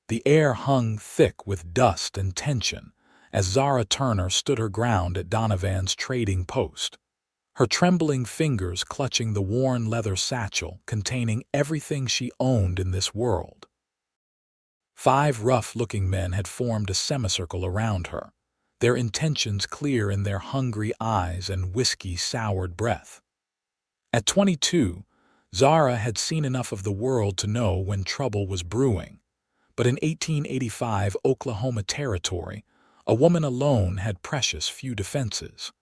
The air hung thick with dust and tension as Zara Turner stood her ground at Donovan's trading post, her trembling fingers clutching the worn leather satchel containing everything she owned in this world. 5 rough-looking men had formed a semicircle around her, their intentions clear in their hungry eyes and whiskey-soured breath. At 22, Zara had seen enough of the world to know when trouble was brewing, but in 1885 Oklahoma Territory, a woman alone had precious few defenses.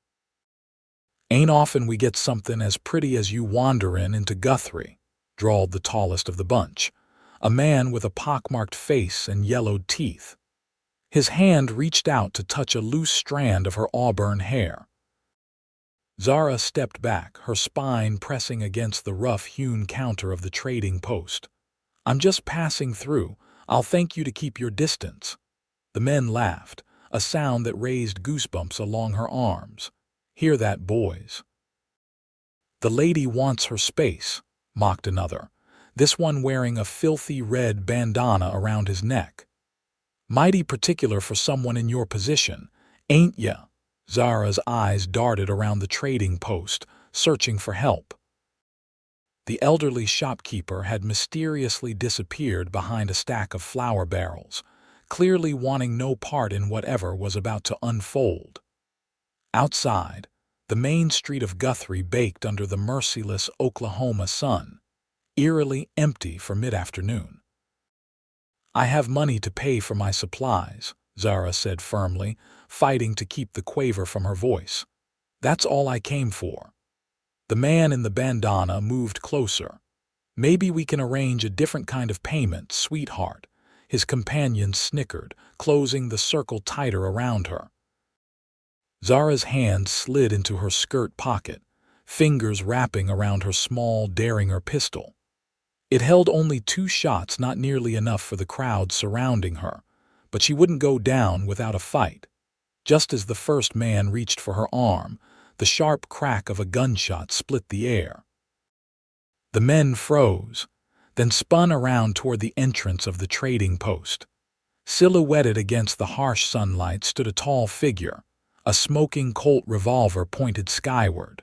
"Ain't often we get something as pretty as you wanderin' into Guthrie," drawled the tallest of the bunch, a man with a pockmarked face and yellowed teeth. His hand reached out to touch a loose strand of her auburn hair. Zara stepped back, her spine pressing against the rough-hewn counter of the trading post. "I'm just passing through. I'll thank you to keep your distance." The men laughed, a sound that raised goosebumps along her arms. "Hear that, boys?" "The lady wants her space," mocked another, this one wearing a filthy red bandana around his neck. "Mighty particular for someone in your position, ain't ya?" Zara's eyes darted around the trading post, searching for help. The elderly shopkeeper had mysteriously disappeared behind a stack of flour barrels, clearly wanting no part in whatever was about to unfold. Outside, the main street of Guthrie baked under the merciless Oklahoma sun, eerily empty for mid-afternoon. "I have money to pay for my supplies," Zara said firmly, fighting to keep the quaver from her voice. "That's all I came for." The man in the bandana moved closer. "Maybe we can arrange a different kind of payment, sweetheart," his companion snickered, closing the circle tighter around her. Zara's hand slid into her skirt pocket, fingers wrapping around her small Derringer pistol. It held only 2 shots, not nearly enough for the crowd surrounding her, but she wouldn't go down without a fight. Just as the first man reached for her arm, the sharp crack of a gunshot split the air. The men froze, then spun around toward the entrance of the trading post. Silhouetted against the harsh sunlight stood a tall figure, a smoking Colt revolver pointed skyward.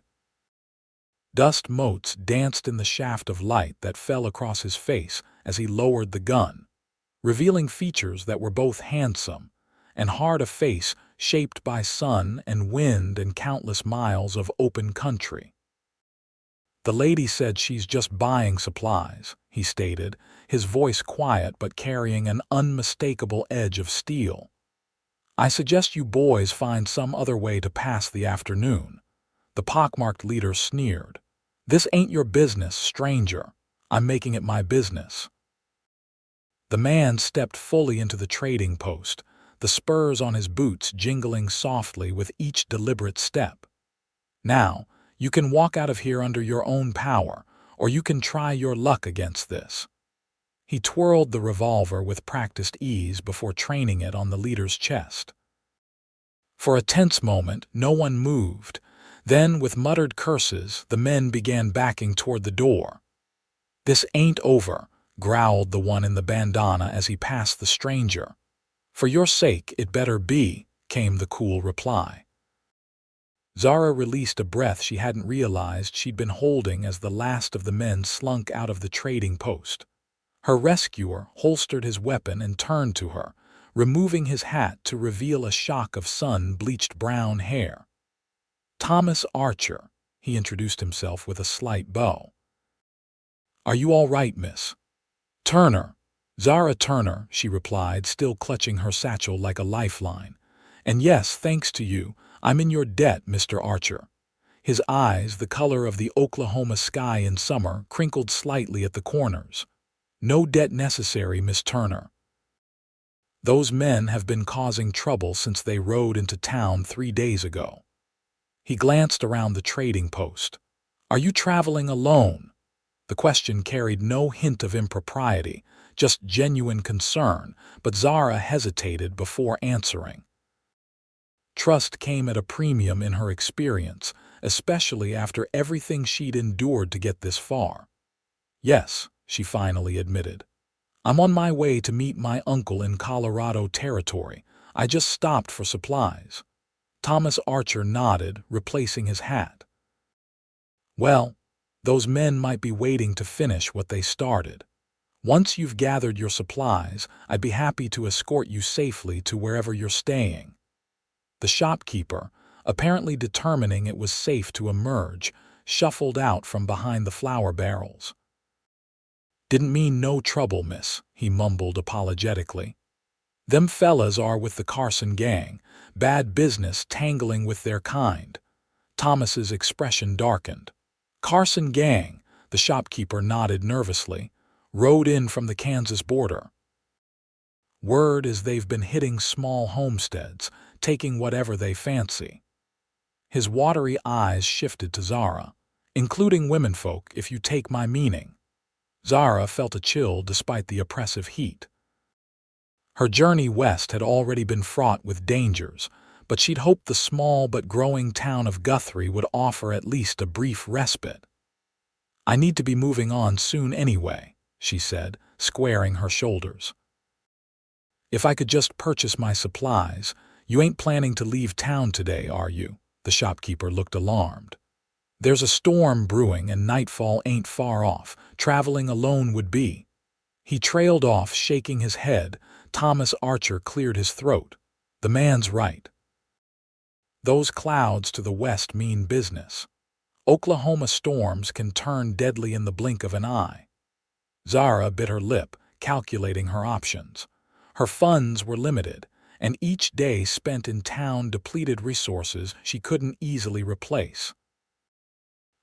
Dust motes danced in the shaft of light that fell across his face as he lowered the gun, revealing features that were both handsome and hard, a face shaped by sun and wind and countless miles of open country. "The lady said she's just buying supplies," he stated, his voice quiet but carrying an unmistakable edge of steel. "I suggest you boys find some other way to pass the afternoon." The pockmarked leader sneered. "This ain't your business, stranger. I'm making it my business." The man stepped fully into the trading post, the spurs on his boots jingling softly with each deliberate step. "Now, you can walk out of here under your own power, or you can try your luck against this." He twirled the revolver with practiced ease before training it on the leader's chest. For a tense moment, no one moved. Then, with muttered curses, the men began backing toward the door. "This ain't over," growled the one in the bandana as he passed the stranger. "For your sake, it better be," came the cool reply. Zara released a breath she hadn't realized she'd been holding as the last of the men slunk out of the trading post. Her rescuer holstered his weapon and turned to her, removing his hat to reveal a shock of sun-bleached brown hair. "Thomas Archer," he introduced himself with a slight bow. "Are you all right, miss?" "Turner. Zara Turner," she replied, still clutching her satchel like a lifeline. "And yes, thanks to you, I'm in your debt, Mr. Archer." His eyes, the color of the Oklahoma sky in summer, crinkled slightly at the corners. "No debt necessary, Miss Turner. Those men have been causing trouble since they rode into town 3 days ago." He glanced around the trading post. "Are you traveling alone?" The question carried no hint of impropriety, just genuine concern, but Zara hesitated before answering. Trust came at a premium in her experience, especially after everything she'd endured to get this far. "Yes," she finally admitted. I'm on my way to meet my uncle in Colorado Territory. I just stopped for supplies. Thomas Archer nodded, replacing his hat. Well, those men might be waiting to finish what they started. Once you've gathered your supplies, I'd be happy to escort you safely to wherever you're staying. The shopkeeper, apparently determining it was safe to emerge, shuffled out from behind the flour barrels. "Didn't mean no trouble, miss," he mumbled apologetically. "Them fellas are with the Carson gang. Bad business tangling with their kind." Thomas's expression darkened. "Carson gang," the shopkeeper nodded nervously, "rode in from the Kansas border. Word is they've been hitting small homesteads, taking whatever they fancy." His watery eyes shifted to Zara. "Including womenfolk, if you take my meaning." Zara felt a chill despite the oppressive heat. Her journey west had already been fraught with dangers, but she'd hoped the small but growing town of Guthrie would offer at least a brief respite. "I need to be moving on soon anyway," she said, squaring her shoulders. "If I could just purchase my supplies. You ain't planning to leave town today, are you?" The shopkeeper looked alarmed. "There's a storm brewing and nightfall ain't far off. Traveling alone would be." He trailed off, shaking his head. Thomas Archer cleared his throat. The man's right. Those clouds to the west mean business. Oklahoma storms can turn deadly in the blink of an eye. Zara bit her lip, calculating her options. Her funds were limited, and each day spent in town depleted resources she couldn't easily replace.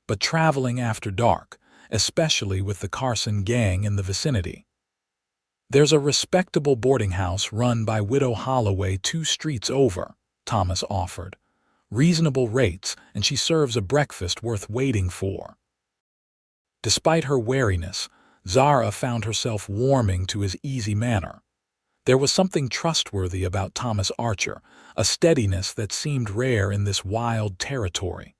But traveling after dark, especially with the Carson gang in the vicinity. "There's a respectable boarding house run by Widow Holloway 2 streets over," Thomas offered. "Reasonable rates, and she serves a breakfast worth waiting for." Despite her wariness, Zara found herself warming to his easy manner. There was something trustworthy about Thomas Archer, a steadiness that seemed rare in this wild territory.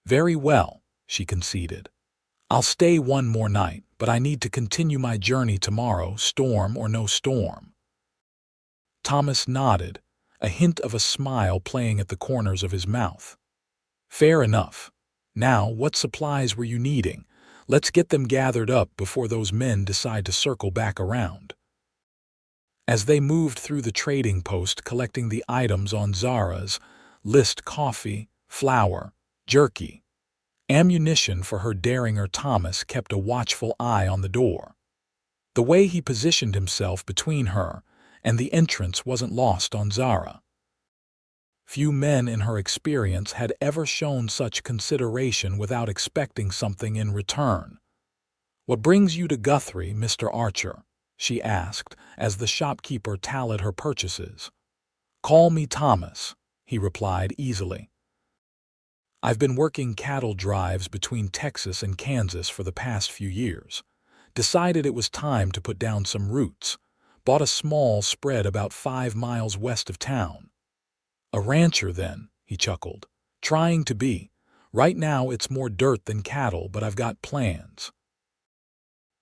"Very well," she conceded. "I'll stay one more night, but I need to continue my journey tomorrow, storm or no storm." Thomas nodded, a hint of a smile playing at the corners of his mouth. "Fair enough. Now, what supplies were you needing? Let's get them gathered up before those men decide to circle back around." As they moved through the trading post collecting the items on Zara's list, coffee, flour, jerky, ammunition for her derringer, Thomas kept a watchful eye on the door. The way he positioned himself between her and the entrance wasn't lost on Zara. Few men in her experience had ever shown such consideration without expecting something in return. "What brings you to Guthrie, Mr. Archer?" she asked as the shopkeeper tallied her purchases. "Call me Thomas," he replied easily. "I've been working cattle drives between Texas and Kansas for the past few years. Decided it was time to put down some roots. Bought a small spread about 5 miles west of town." "A rancher then," he chuckled. "Trying to be. Right now it's more dirt than cattle, but I've got plans."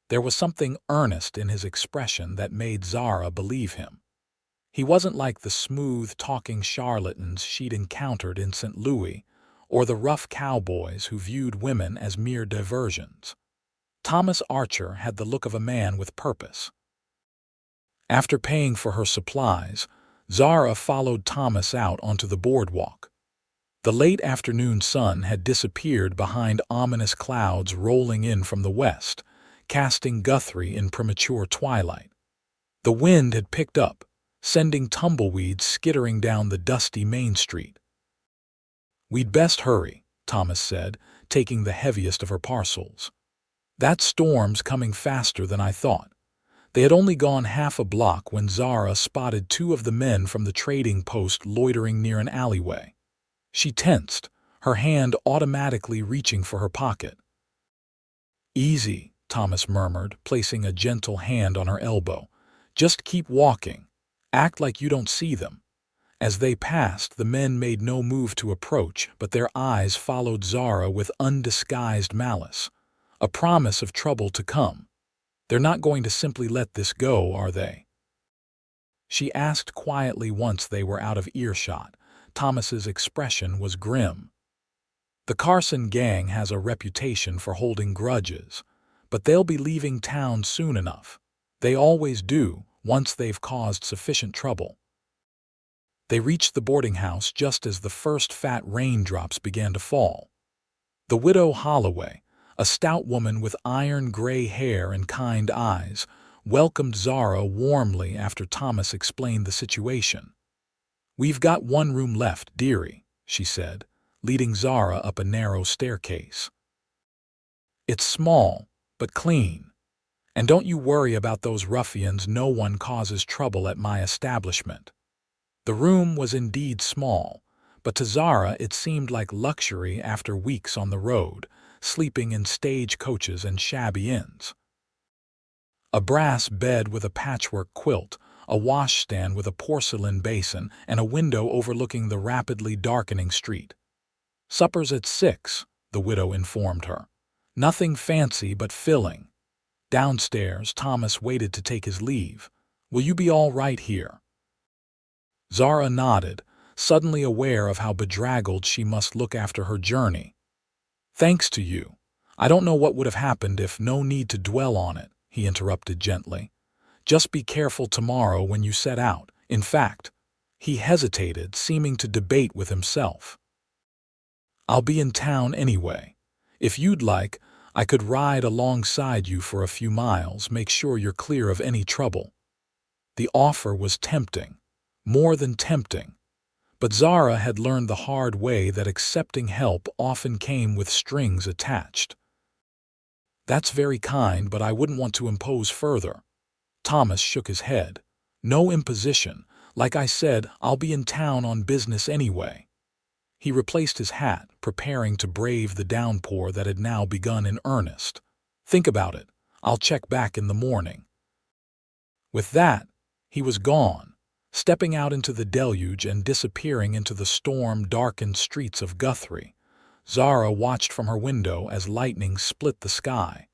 There was something earnest in his expression that made Zara believe him. He wasn't like the smooth-talking charlatans she'd encountered in St. Louis, or the rough cowboys who viewed women as mere diversions. Thomas Archer had the look of a man with purpose. After paying for her supplies, Zara followed Thomas out onto the boardwalk. The late afternoon sun had disappeared behind ominous clouds rolling in from the west, casting Guthrie in premature twilight. The wind had picked up, sending tumbleweeds skittering down the dusty main street. "We'd best hurry," Thomas said, taking the heaviest of her parcels. "That storm's coming faster than I thought." They had only gone half a block when Zara spotted 2 of the men from the trading post loitering near an alleyway. She tensed, her hand automatically reaching for her pocket. "Easy," Thomas murmured, placing a gentle hand on her elbow. "Just keep walking. Act like you don't see them." As they passed, the men made no move to approach, but their eyes followed Zara with undisguised malice, a promise of trouble to come. They're not going to simply let this go, are they? She asked quietly once they were out of earshot. Thomas's expression was grim. The Carson gang has a reputation for holding grudges, but they'll be leaving town soon enough. They always do, once they've caused sufficient trouble. They reached the boarding house just as the first fat raindrops began to fall. The widow Holloway, a stout woman with iron-gray hair and kind eyes, welcomed Zara warmly after Thomas explained the situation. "We've got one room left, dearie," she said, leading Zara up a narrow staircase. "It's small, but clean. And don't you worry about those ruffians. No one causes trouble at my establishment." The room was indeed small, but to Zara it seemed like luxury after weeks on the road, sleeping in stage coaches and shabby inns. A brass bed with a patchwork quilt, a washstand with a porcelain basin, and a window overlooking the rapidly darkening street. "Supper's at 6, the widow informed her. "Nothing fancy but filling." Downstairs, Thomas waited to take his leave. "Will you be all right here?" Zara nodded, suddenly aware of how bedraggled she must look after her journey. "Thanks to you. I don't know what would have happened if—" "No need to dwell on it," he interrupted gently. "Just be careful tomorrow when you set out. In fact," he hesitated, seeming to debate with himself. "I'll be in town anyway. If you'd like, I could ride alongside you for a few miles, make sure you're clear of any trouble." The offer was tempting, more than tempting. But Zara had learned the hard way that accepting help often came with strings attached. "That's very kind, but I wouldn't want to impose further." Thomas shook his head. "No imposition. Like I said, I'll be in town on business anyway." He replaced his hat, preparing to brave the downpour that had now begun in earnest. "Think about it. I'll check back in the morning." With that, he was gone, stepping out into the deluge and disappearing into the storm-darkened streets of Guthrie. Zara watched from her window as lightning split the sky,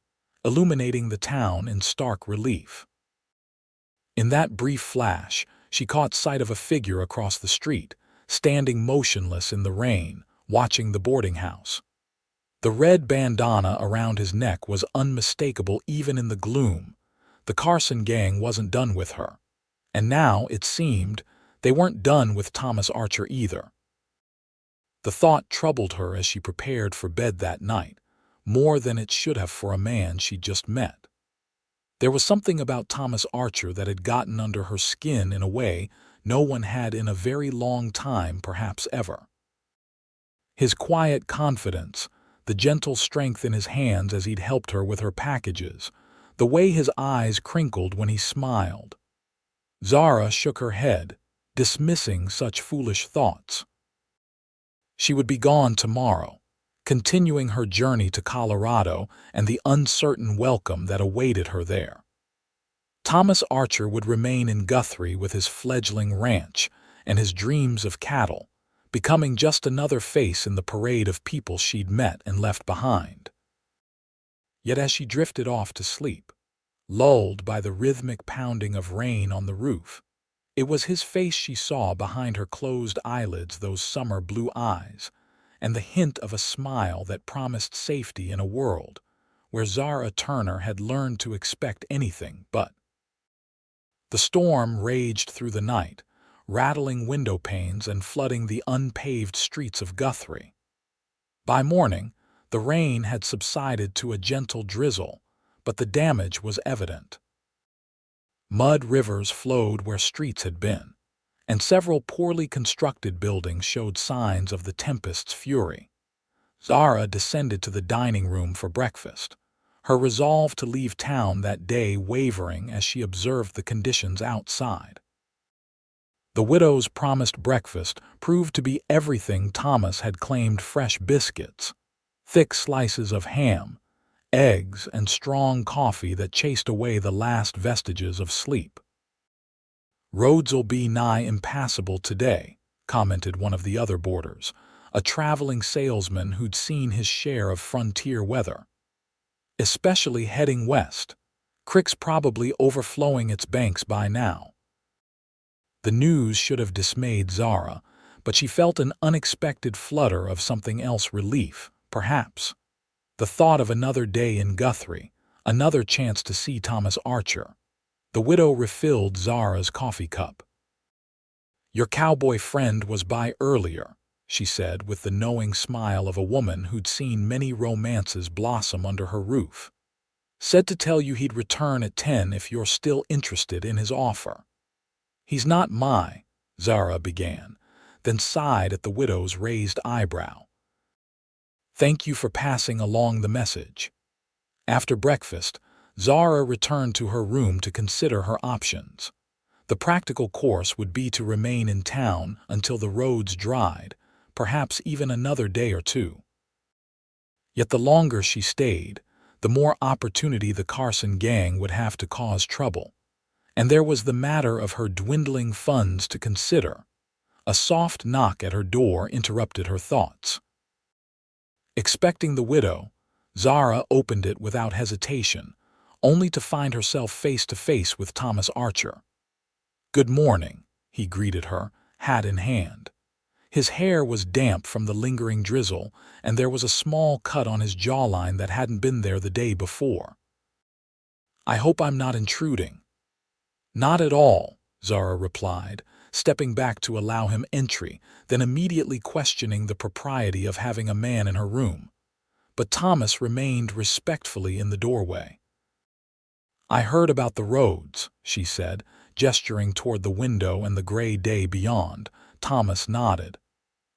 illuminating the town in stark relief. In that brief flash, she caught sight of a figure across the street, standing motionless in the rain, watching the boarding house. The red bandana around his neck was unmistakable even in the gloom. The Carson gang wasn't done with her. And now, it seemed, they weren't done with Thomas Archer either. The thought troubled her as she prepared for bed that night, more than it should have for a man she'd just met. There was something about Thomas Archer that had gotten under her skin in a way no one had in a very long time, perhaps ever. His quiet confidence, the gentle strength in his hands as he'd helped her with her packages, the way his eyes crinkled when he smiled. Zara shook her head, dismissing such foolish thoughts. She would be gone tomorrow, continuing her journey to Colorado and the uncertain welcome that awaited her there. Thomas Archer would remain in Guthrie with his fledgling ranch and his dreams of cattle, becoming just another face in the parade of people she'd met and left behind. Yet as she drifted off to sleep, lulled by the rhythmic pounding of rain on the roof, it was his face she saw behind her closed eyelids, those summer blue eyes, and the hint of a smile that promised safety in a world where Zara Turner had learned to expect anything but. The storm raged through the night, rattling window panes and flooding the unpaved streets of Guthrie. By morning, the rain had subsided to a gentle drizzle, but the damage was evident. Mud rivers flowed where streets had been, and several poorly constructed buildings showed signs of the tempest's fury. Zara descended to the dining room for breakfast, her resolve to leave town that day wavering as she observed the conditions outside. The widow's promised breakfast proved to be everything Thomas had claimed: fresh biscuits, thick slices of ham, eggs, and strong coffee that chased away the last vestiges of sleep. "Roads'll be nigh impassable today," commented one of the other boarders, a traveling salesman who'd seen his share of frontier weather. "Especially heading west. Crick's probably overflowing its banks by now. The news should have dismayed Zara, but she felt an unexpected flutter of something else, relief, perhaps. The thought of another day in Guthrie, another chance to see Thomas Archer. The widow refilled Zara's coffee cup. "Your cowboy friend was by earlier," she said with the knowing smile of a woman who'd seen many romances blossom under her roof. "Said to tell you he'd return at 10 if you're still interested in his offer." "He's not my," Zara began, then sighed at the widow's raised eyebrow. "Thank you for passing along the message." After breakfast, Zara returned to her room to consider her options. The practical course would be to remain in town until the roads dried, perhaps even another day or two. Yet the longer she stayed, the more opportunity the Carson gang would have to cause trouble. And there was the matter of her dwindling funds to consider. A soft knock at her door interrupted her thoughts. Expecting the widow, Zara opened it without hesitation, only to find herself face to face with Thomas Archer. "Good morning," he greeted her, hat in hand. His hair was damp from the lingering drizzle, and there was a small cut on his jawline that hadn't been there the day before. "I hope I'm not intruding." "Not at all," Zara replied, stepping back to allow him entry, then immediately questioning the propriety of having a man in her room. But Thomas remained respectfully in the doorway. "I heard about the roads," she said, gesturing toward the window and the gray day beyond. Thomas nodded.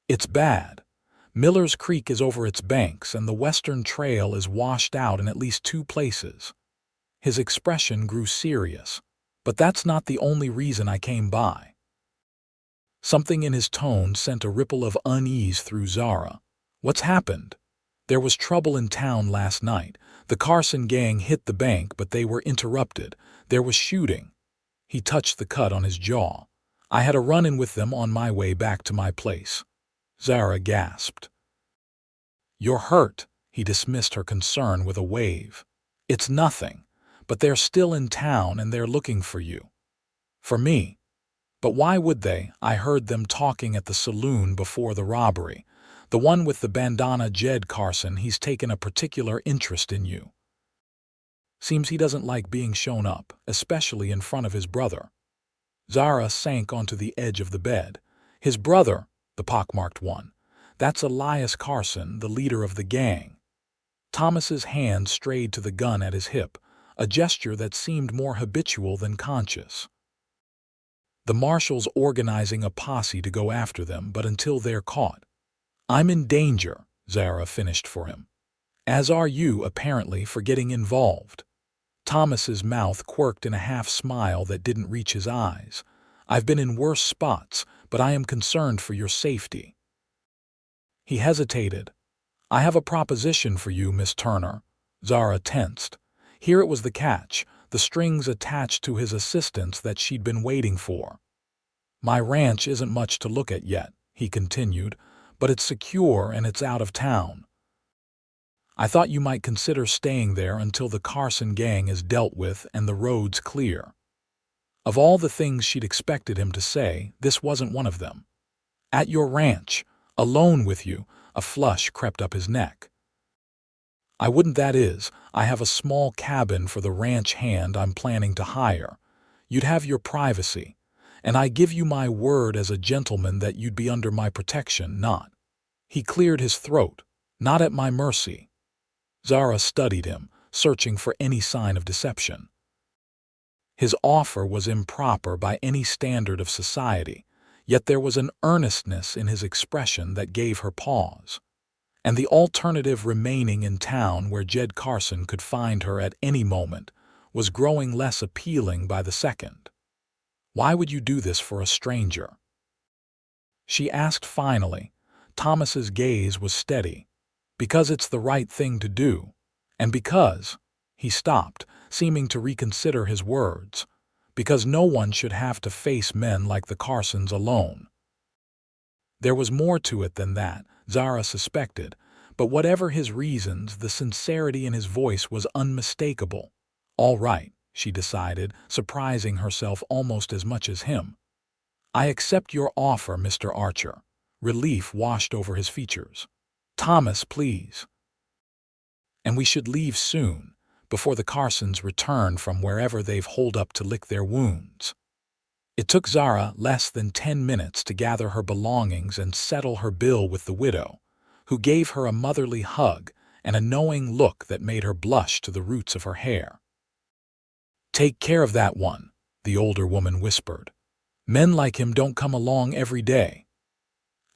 "It's bad. Miller's Creek is over its banks, and the Western Trail is washed out in at least 2 places." His expression grew serious. "But that's not the only reason I came by." Something in his tone sent a ripple of unease through Zara. "What's happened?" "There was trouble in town last night. The Carson gang hit the bank, but they were interrupted. There was shooting." He touched the cut on his jaw. "I had a run-in with them on my way back to my place." Zara gasped. "You're hurt," he dismissed her concern with a wave. "It's nothing, but they're still in town and they're looking for you." "For me? But why would they? I heard them talking at the saloon before the robbery. The one with the bandana, Jed Carson, he's taken a particular interest in you. Seems he doesn't like being shown up, especially in front of his brother." Zara sank onto the edge of the bed. "His brother, the pockmarked one. That's Elias Carson, the leader of the gang." Thomas's hand strayed to the gun at his hip, a gesture that seemed more habitual than conscious. "The marshal's organizing a posse to go after them, but until they're caught." "I'm in danger," Zara finished for him. "As are you, apparently, for getting involved." Thomas's mouth quirked in a half-smile that didn't reach his eyes. "I've been in worse spots, but I am concerned for your safety." He hesitated. "I have a proposition for you, Miss Turner." Zara tensed. Here it was the catch, the strings attached to his assistance that she'd been waiting for. "My ranch isn't much to look at yet," he continued, "but it's secure and it's out of town. I thought you might consider staying there until the Carson gang is dealt with and the roads clear." Of all the things she'd expected him to say, this wasn't one of them. "At your ranch, alone with you," a flush crept up his neck. "I wouldn't, that is, I have a small cabin for the ranch hand I'm planning to hire. You'd have your privacy, and I give you my word as a gentleman that you'd be under my protection, not—" He cleared his throat. "Not at my mercy." Zara studied him, searching for any sign of deception. His offer was improper by any standard of society, yet there was an earnestness in his expression that gave her pause. And the alternative, remaining in town where Jed Carson could find her at any moment, was growing less appealing by the second. "Why would you do this for a stranger?" she asked finally. Thomas's gaze was steady. "Because it's the right thing to do. And because—" he stopped, seeming to reconsider his words. "Because no one should have to face men like the Carsons alone." There was more to it than that, Zara suspected, but whatever his reasons, the sincerity in his voice was unmistakable. "All right," she decided, surprising herself almost as much as him. "I accept your offer, Mr. Archer." Relief washed over his features. "Thomas, please. And we should leave soon, before the Carsons return from wherever they've holed up to lick their wounds." It took Zara less than 10 minutes to gather her belongings and settle her bill with the widow, who gave her a motherly hug and a knowing look that made her blush to the roots of her hair. "Take care of that one," the older woman whispered. "Men like him don't come along every day."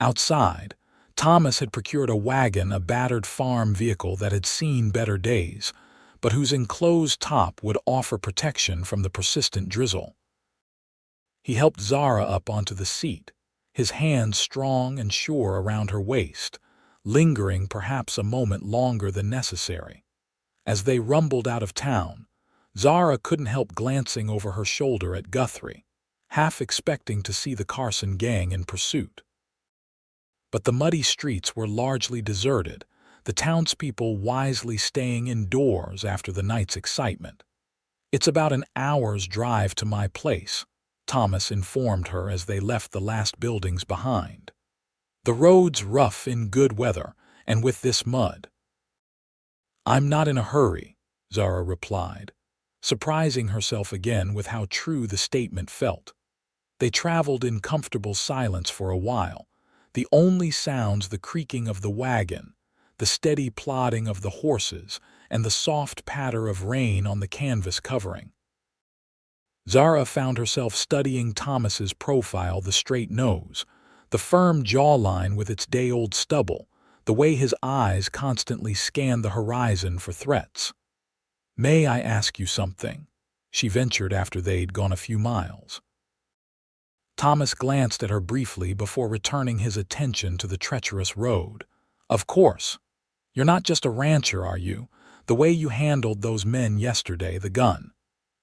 Outside, Thomas had procured a wagon, a battered farm vehicle that had seen better days, but whose enclosed top would offer protection from the persistent drizzle. He helped Zara up onto the seat, his hands strong and sure around her waist, lingering perhaps a moment longer than necessary. As they rumbled out of town, Zara couldn't help glancing over her shoulder at Guthrie, half expecting to see the Carson gang in pursuit. But the muddy streets were largely deserted, the townspeople wisely staying indoors after the night's excitement. "It's about an hour's drive to my place," Thomas informed her as they left the last buildings behind. "The road's rough in good weather, and with this mud." "I'm not in a hurry," Zara replied, surprising herself again with how true the statement felt. They traveled in comfortable silence for a while, the only sounds the creaking of the wagon, the steady plodding of the horses, and the soft patter of rain on the canvas covering. Zara found herself studying Thomas's profile, the straight nose, the firm jawline with its day-old stubble, the way his eyes constantly scanned the horizon for threats. "May I ask you something?" she ventured after they'd gone a few miles. Thomas glanced at her briefly before returning his attention to the treacherous road. "Of course. You're not just a rancher, are you? The way you handled those men yesterday, the gun."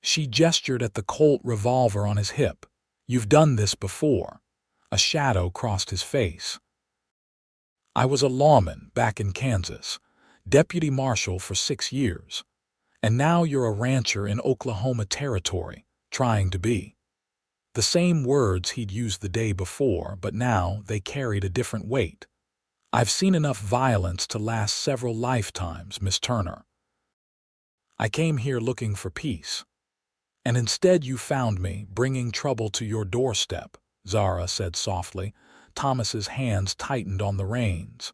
She gestured at the Colt revolver on his hip. "You've done this before." A shadow crossed his face. "I was a lawman back in Kansas, deputy marshal for 6 years. And now you're a rancher in Oklahoma Territory, trying to be." The same words he'd used the day before, but now they carried a different weight. "I've seen enough violence to last several lifetimes, Miss Turner. I came here looking for peace. And instead you found me, bringing trouble to your doorstep," Zara said softly. Thomas's hands tightened on the reins.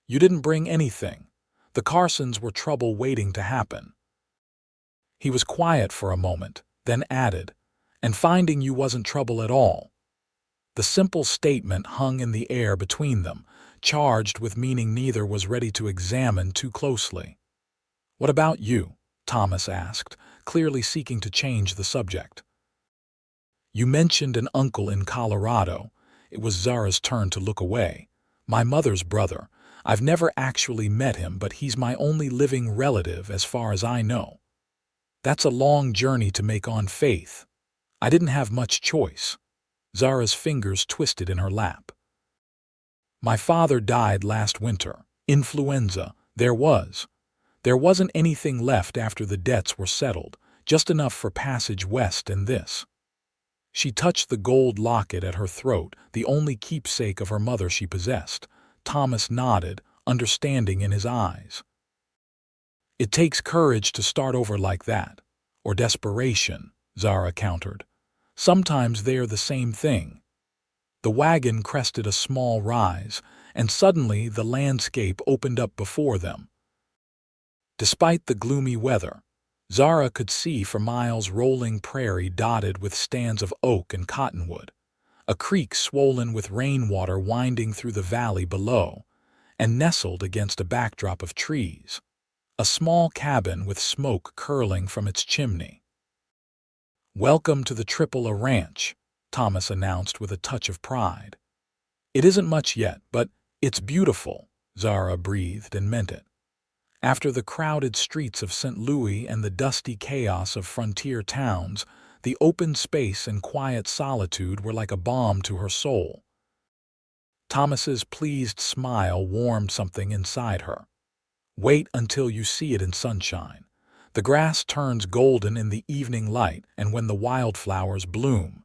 "You didn't bring anything. The Carsons were trouble waiting to happen." He was quiet for a moment, then added, "And finding you wasn't trouble at all." The simple statement hung in the air between them, charged with meaning neither was ready to examine too closely. "What about you?" Thomas asked, clearly seeking to change the subject. "You mentioned an uncle in Colorado." It was Zara's turn to look away. "My mother's brother. I've never actually met him, but he's my only living relative as far as I know. That's a long journey to make on faith. I didn't have much choice." Zara's fingers twisted in her lap. "My father died last winter. Influenza. There wasn't anything left after the debts were settled, just enough for passage west and this." She touched the gold locket at her throat, the only keepsake of her mother she possessed. Thomas nodded, understanding in his eyes. "It takes courage to start over like that. Or desperation," Zara countered. "Sometimes they are the same thing." The wagon crested a small rise, and suddenly the landscape opened up before them. Despite the gloomy weather, Zara could see for miles rolling prairie dotted with stands of oak and cottonwood, a creek swollen with rainwater winding through the valley below, and nestled against a backdrop of trees, a small cabin with smoke curling from its chimney. "Welcome to the Triple A Ranch," Thomas announced with a touch of pride. "It isn't much yet, but it's beautiful," Zara breathed and meant it. After the crowded streets of St. Louis and the dusty chaos of frontier towns, the open space and quiet solitude were like a balm to her soul. Thomas's pleased smile warmed something inside her. "Wait until you see it in sunshine. The grass turns golden in the evening light and when the wildflowers bloom.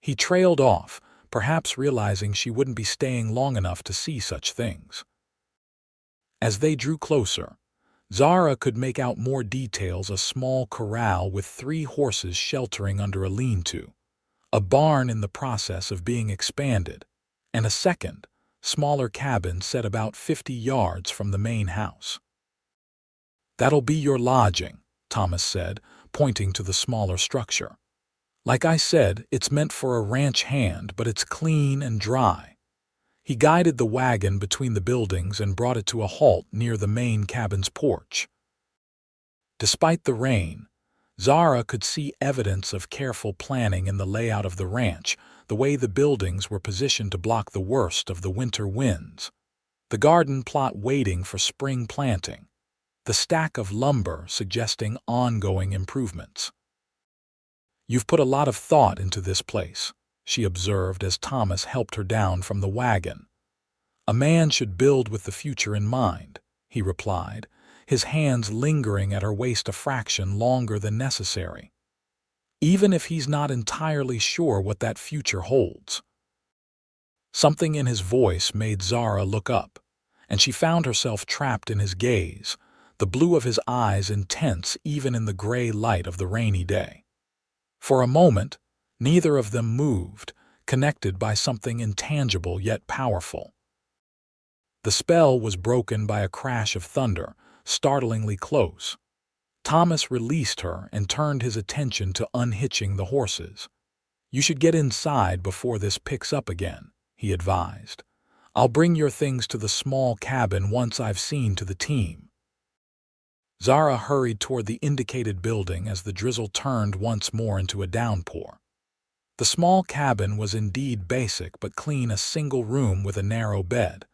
He trailed off, perhaps realizing she wouldn't be staying long enough to see such things. As they drew closer, Zara could make out more details: a small corral with 3 horses sheltering under a lean-to, a barn in the process of being expanded, and a second, smaller cabin set about 50 yards from the main house. "That'll be your lodging," Thomas said, pointing to the smaller structure. "Like I said, it's meant for a ranch hand, but it's clean and dry." He guided the wagon between the buildings and brought it to a halt near the main cabin's porch. Despite the rain, Zara could see evidence of careful planning in the layout of the ranch, the way the buildings were positioned to block the worst of the winter winds, the garden plot waiting for spring planting, the stack of lumber suggesting ongoing improvements. "You've put a lot of thought into this place," she observed as Thomas helped her down from the wagon. "A man should build with the future in mind," he replied, his hands lingering at her waist a fraction longer than necessary, "even if he's not entirely sure what that future holds." Something in his voice made Zara look up, and she found herself trapped in his gaze, the blue of his eyes intense even in the gray light of the rainy day. For a moment, neither of them moved, connected by something intangible yet powerful. The spell was broken by a crash of thunder, startlingly close. Thomas released her and turned his attention to unhitching the horses. "You should get inside before this picks up again," he advised. "I'll bring your things to the small cabin once I've seen to the team." Zara hurried toward the indicated building as the drizzle turned once more into a downpour. The small cabin was indeed basic but clean: a single room with a narrow bed,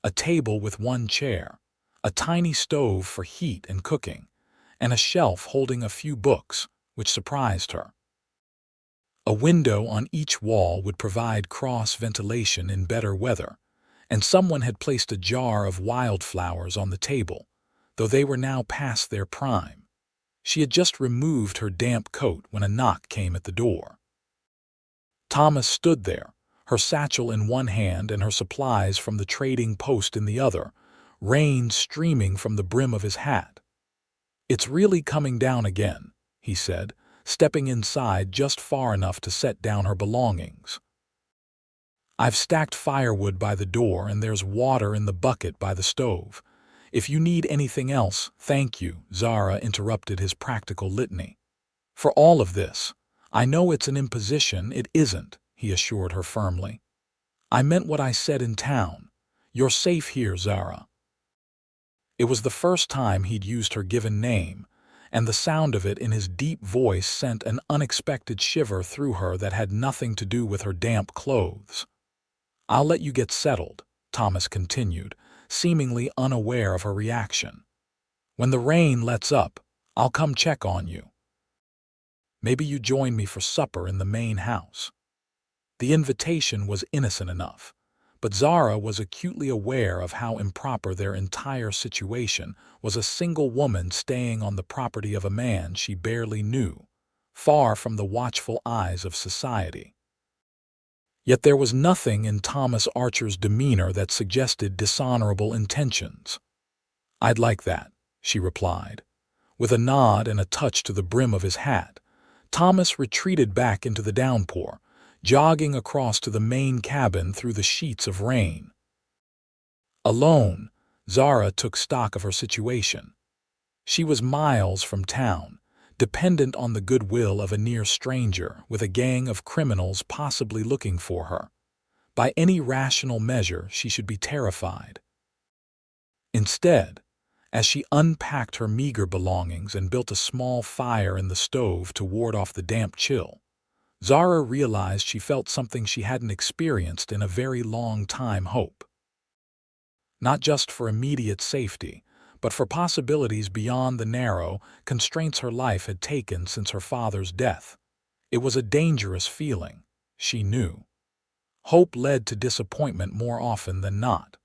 a table with 1 chair, a tiny stove for heat and cooking, and a shelf holding a few books, which surprised her. A window on each wall would provide cross-ventilation in better weather, and someone had placed a jar of wildflowers on the table, though they were now past their prime. She had just removed her damp coat when a knock came at the door. Thomas stood there, her satchel in one hand and her supplies from the trading post in the other, rain streaming from the brim of his hat. "It's really coming down again," he said, stepping inside just far enough to set down her belongings. "I've stacked firewood by the door and there's water in the bucket by the stove. If you need anything else, thank you," Zara interrupted his practical litany. "For all of this, I know it's an imposition." "It isn't," he assured her firmly. "I meant what I said in town. You're safe here, Zara." It was the first time he'd used her given name, and the sound of it in his deep voice sent an unexpected shiver through her that had nothing to do with her damp clothes. "I'll let you get settled," Thomas continued, seemingly unaware of her reaction. "When the rain lets up, I'll come check on you. Maybe you join me for supper in the main house." The invitation was innocent enough, but Zara was acutely aware of how improper their entire situation was: a single woman staying on the property of a man she barely knew, far from the watchful eyes of society. Yet there was nothing in Thomas Archer's demeanor that suggested dishonorable intentions. "I'd like that," she replied. With a nod and a touch to the brim of his hat, Thomas retreated back into the downpour, jogging across to the main cabin through the sheets of rain. Alone, Zara took stock of her situation. She was miles from town, dependent on the goodwill of a near stranger, with a gang of criminals possibly looking for her. By any rational measure, she should be terrified. Instead, as she unpacked her meager belongings and built a small fire in the stove to ward off the damp chill, Zara realized she felt something she hadn't experienced in a very long time: hope. Not just for immediate safety, but for possibilities beyond the narrow constraints her life had taken since her father's death. It was a dangerous feeling, she knew. Hope led to disappointment more often than not.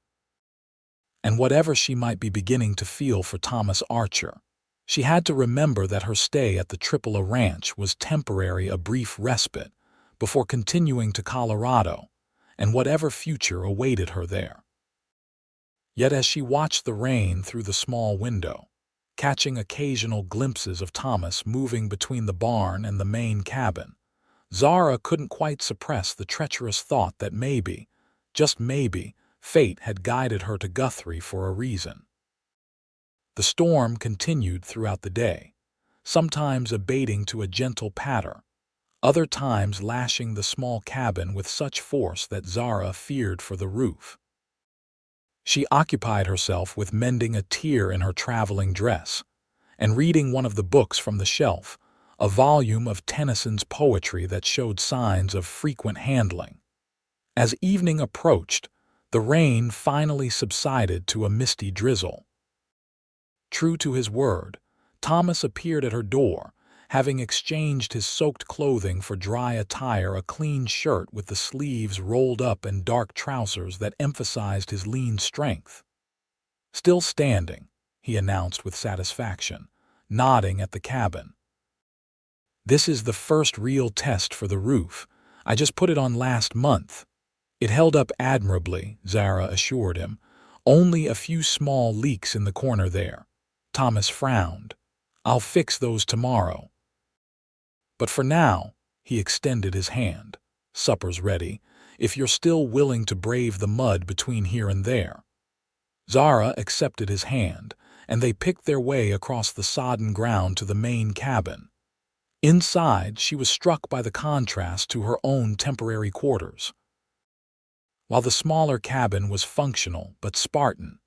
And whatever she might be beginning to feel for Thomas Archer, She had to remember that her stay at the Tripola Ranch was temporary, a brief respite, before continuing to Colorado, and whatever future awaited her there. Yet as she watched the rain through the small window, catching occasional glimpses of Thomas moving between the barn and the main cabin, Zara couldn't quite suppress the treacherous thought that maybe, just maybe, fate had guided her to Guthrie for a reason. The storm continued throughout the day, sometimes abating to a gentle patter, other times lashing the small cabin with such force that Zara feared for the roof. She occupied herself with mending a tear in her traveling dress and reading one of the books from the shelf, a volume of Tennyson's poetry that showed signs of frequent handling. As evening approached, the rain finally subsided to a misty drizzle. True to his word, Thomas appeared at her door, having exchanged his soaked clothing for dry attire, a clean shirt with the sleeves rolled up and dark trousers that emphasized his lean strength. "Still standing," he announced with satisfaction, nodding at the cabin. "This is the first real test for the roof. I just put it on last month." "It held up admirably," Zara assured him. "Only a few small leaks in the corner there." Thomas frowned. "I'll fix those tomorrow. But for now," he extended his hand, "supper's ready, if you're still willing to brave the mud between here and there." Zara accepted his hand, and they picked their way across the sodden ground to the main cabin. Inside, she was struck by the contrast to her own temporary quarters. While the smaller cabin was functional but Spartan,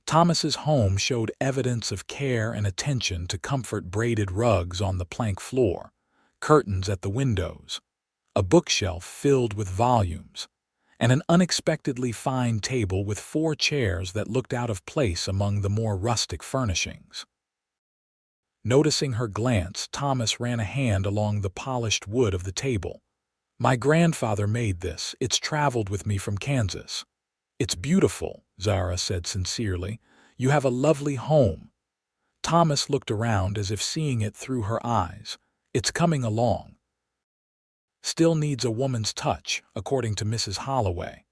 Thomas's home showed evidence of care and attention to comfort: braided rugs on the plank floor, curtains at the windows, a bookshelf filled with volumes, and an unexpectedly fine table with 4 chairs that looked out of place among the more rustic furnishings. Noticing her glance, Thomas ran a hand along the polished wood of the table. "My grandfather made this. It's traveled with me from Kansas." "It's beautiful," Zara said sincerely. "You have a lovely home." Thomas looked around as if seeing it through her eyes. "It's coming along. Still needs a woman's touch, according to Mrs. Holloway."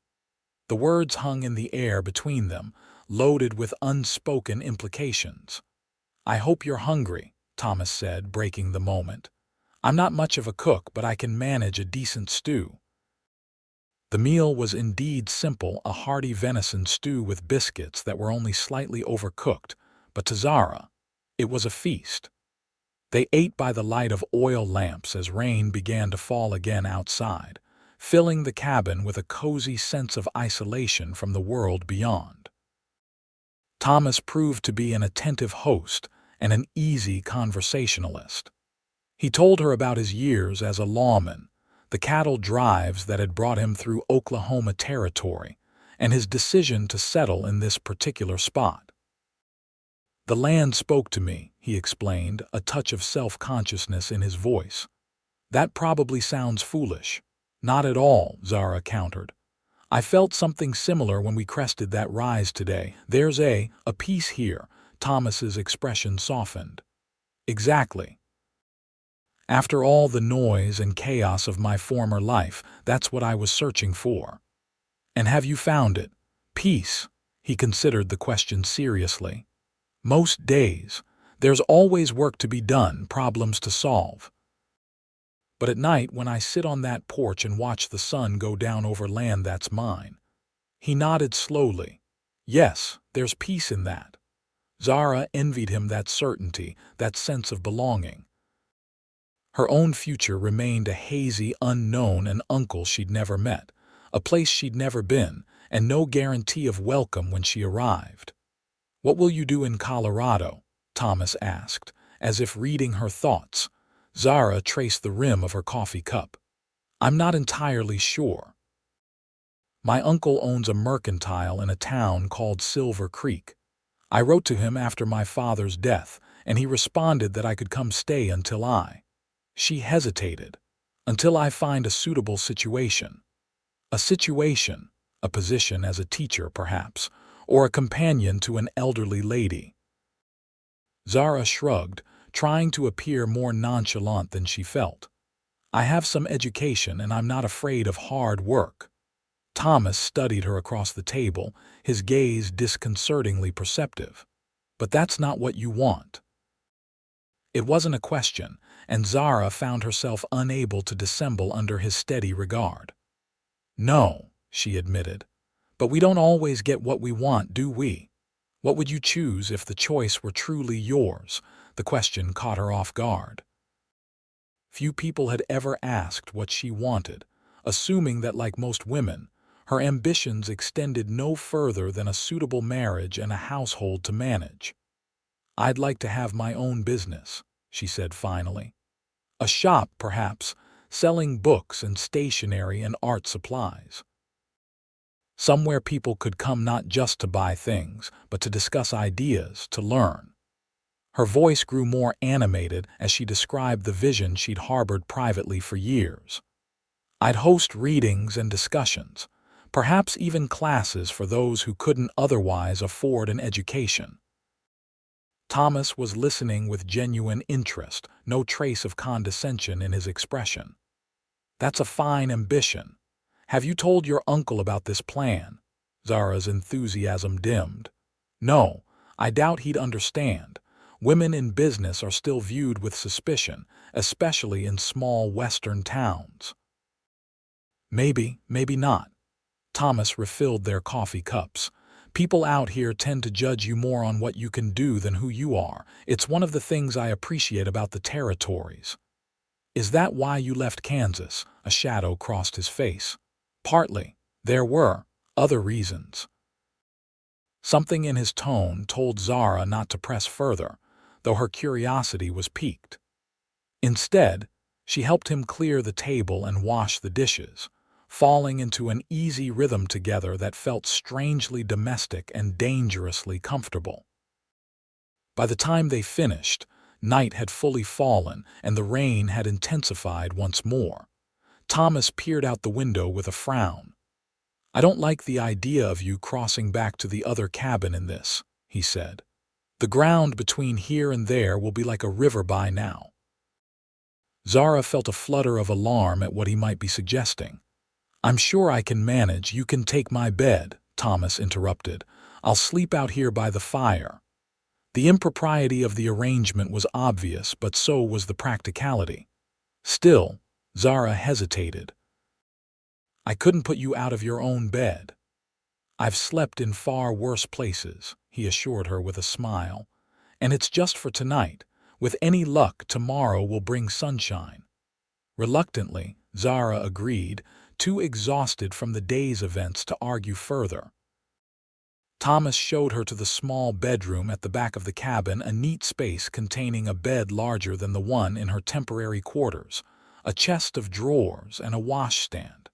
The words hung in the air between them, loaded with unspoken implications. "I hope you're hungry," Thomas said, breaking the moment. "I'm not much of a cook, but I can manage a decent stew." The meal was indeed simple, a hearty venison stew with biscuits that were only slightly overcooked, but to Zara, it was a feast. They ate by the light of oil lamps as rain began to fall again outside, filling the cabin with a cozy sense of isolation from the world beyond. Thomas proved to be an attentive host and an easy conversationalist. He told her about his years as a lawman, the cattle drives that had brought him through Oklahoma territory, and his decision to settle in this particular spot. "The land spoke to me," he explained, a touch of self-consciousness in his voice. "That probably sounds foolish." "Not at all," Zara countered. "I felt something similar when we crested that rise today. There's a peace here." Thomas's expression softened. "Exactly. After all the noise and chaos of my former life, that's what I was searching for." "And have you found it?" "Peace?" He considered the question seriously. "Most days. There's always work to be done, problems to solve. But at night, when I sit on that porch and watch the sun go down over land that's mine." He nodded slowly. "Yes, there's peace in that." Zara envied him that certainty, that sense of belonging. Her own future remained a hazy unknown, an uncle she'd never met, a place she'd never been, and no guarantee of welcome when she arrived. "What will you do in Colorado?" Thomas asked, as if reading her thoughts. Zara traced the rim of her coffee cup. "I'm not entirely sure. My uncle owns a mercantile in a town called Silver Creek. I wrote to him after my father's death, and he responded that I could come stay until I—" She hesitated. "Until I find a suitable situation." "A situation? A position as a teacher, perhaps, or a companion to an elderly lady." Zara shrugged, trying to appear more nonchalant than she felt. I have some education and I'm not afraid of hard work. Thomas studied her across the table, his gaze disconcertingly perceptive. But that's not what you want. It wasn't a question, and Zara found herself unable to dissemble under his steady regard. No, she admitted. But we don't always get what we want, do we? What would you choose if the choice were truly yours? The question caught her off guard. Few people had ever asked what she wanted, assuming that, like most women, her ambitions extended no further than a suitable marriage and a household to manage. I'd like to have my own business, she said finally. A shop, perhaps, selling books and stationery and art supplies. Somewhere people could come not just to buy things, but to discuss ideas, to learn. Her voice grew more animated as she described the vision she'd harbored privately for years. I'd host readings and discussions, perhaps even classes for those who couldn't otherwise afford an education. Thomas was listening with genuine interest, no trace of condescension in his expression. That's a fine ambition. Have you told your uncle about this plan? Zara's enthusiasm dimmed. No, I doubt he'd understand. Women in business are still viewed with suspicion, especially in small western towns. Maybe, maybe not. Thomas refilled their coffee cups. People out here tend to judge you more on what you can do than who you are. It's one of the things I appreciate about the territories. Is that why you left Kansas? A shadow crossed his face. Partly. There were other reasons. Something in his tone told Zara not to press further, though her curiosity was piqued. Instead, she helped him clear the table and wash the dishes, falling into an easy rhythm together that felt strangely domestic and dangerously comfortable. By the time they finished, night had fully fallen and the rain had intensified once more. Thomas peered out the window with a frown. I don't like the idea of you crossing back to the other cabin in this, he said. The ground between here and there will be like a river by now. Zara felt a flutter of alarm at what he might be suggesting. I'm sure I can manage. You can take my bed, Thomas interrupted. I'll sleep out here by the fire. The impropriety of the arrangement was obvious, but so was the practicality. Still, Zara hesitated. I couldn't put you out of your own bed. I've slept in far worse places, he assured her with a smile. And it's just for tonight. With any luck, tomorrow will bring sunshine. Reluctantly, Zara agreed, too exhausted from the day's events to argue further. Thomas showed her to the small bedroom at the back of the cabin, a neat space containing a bed larger than the one in her temporary quarters, a chest of drawers, and a washstand.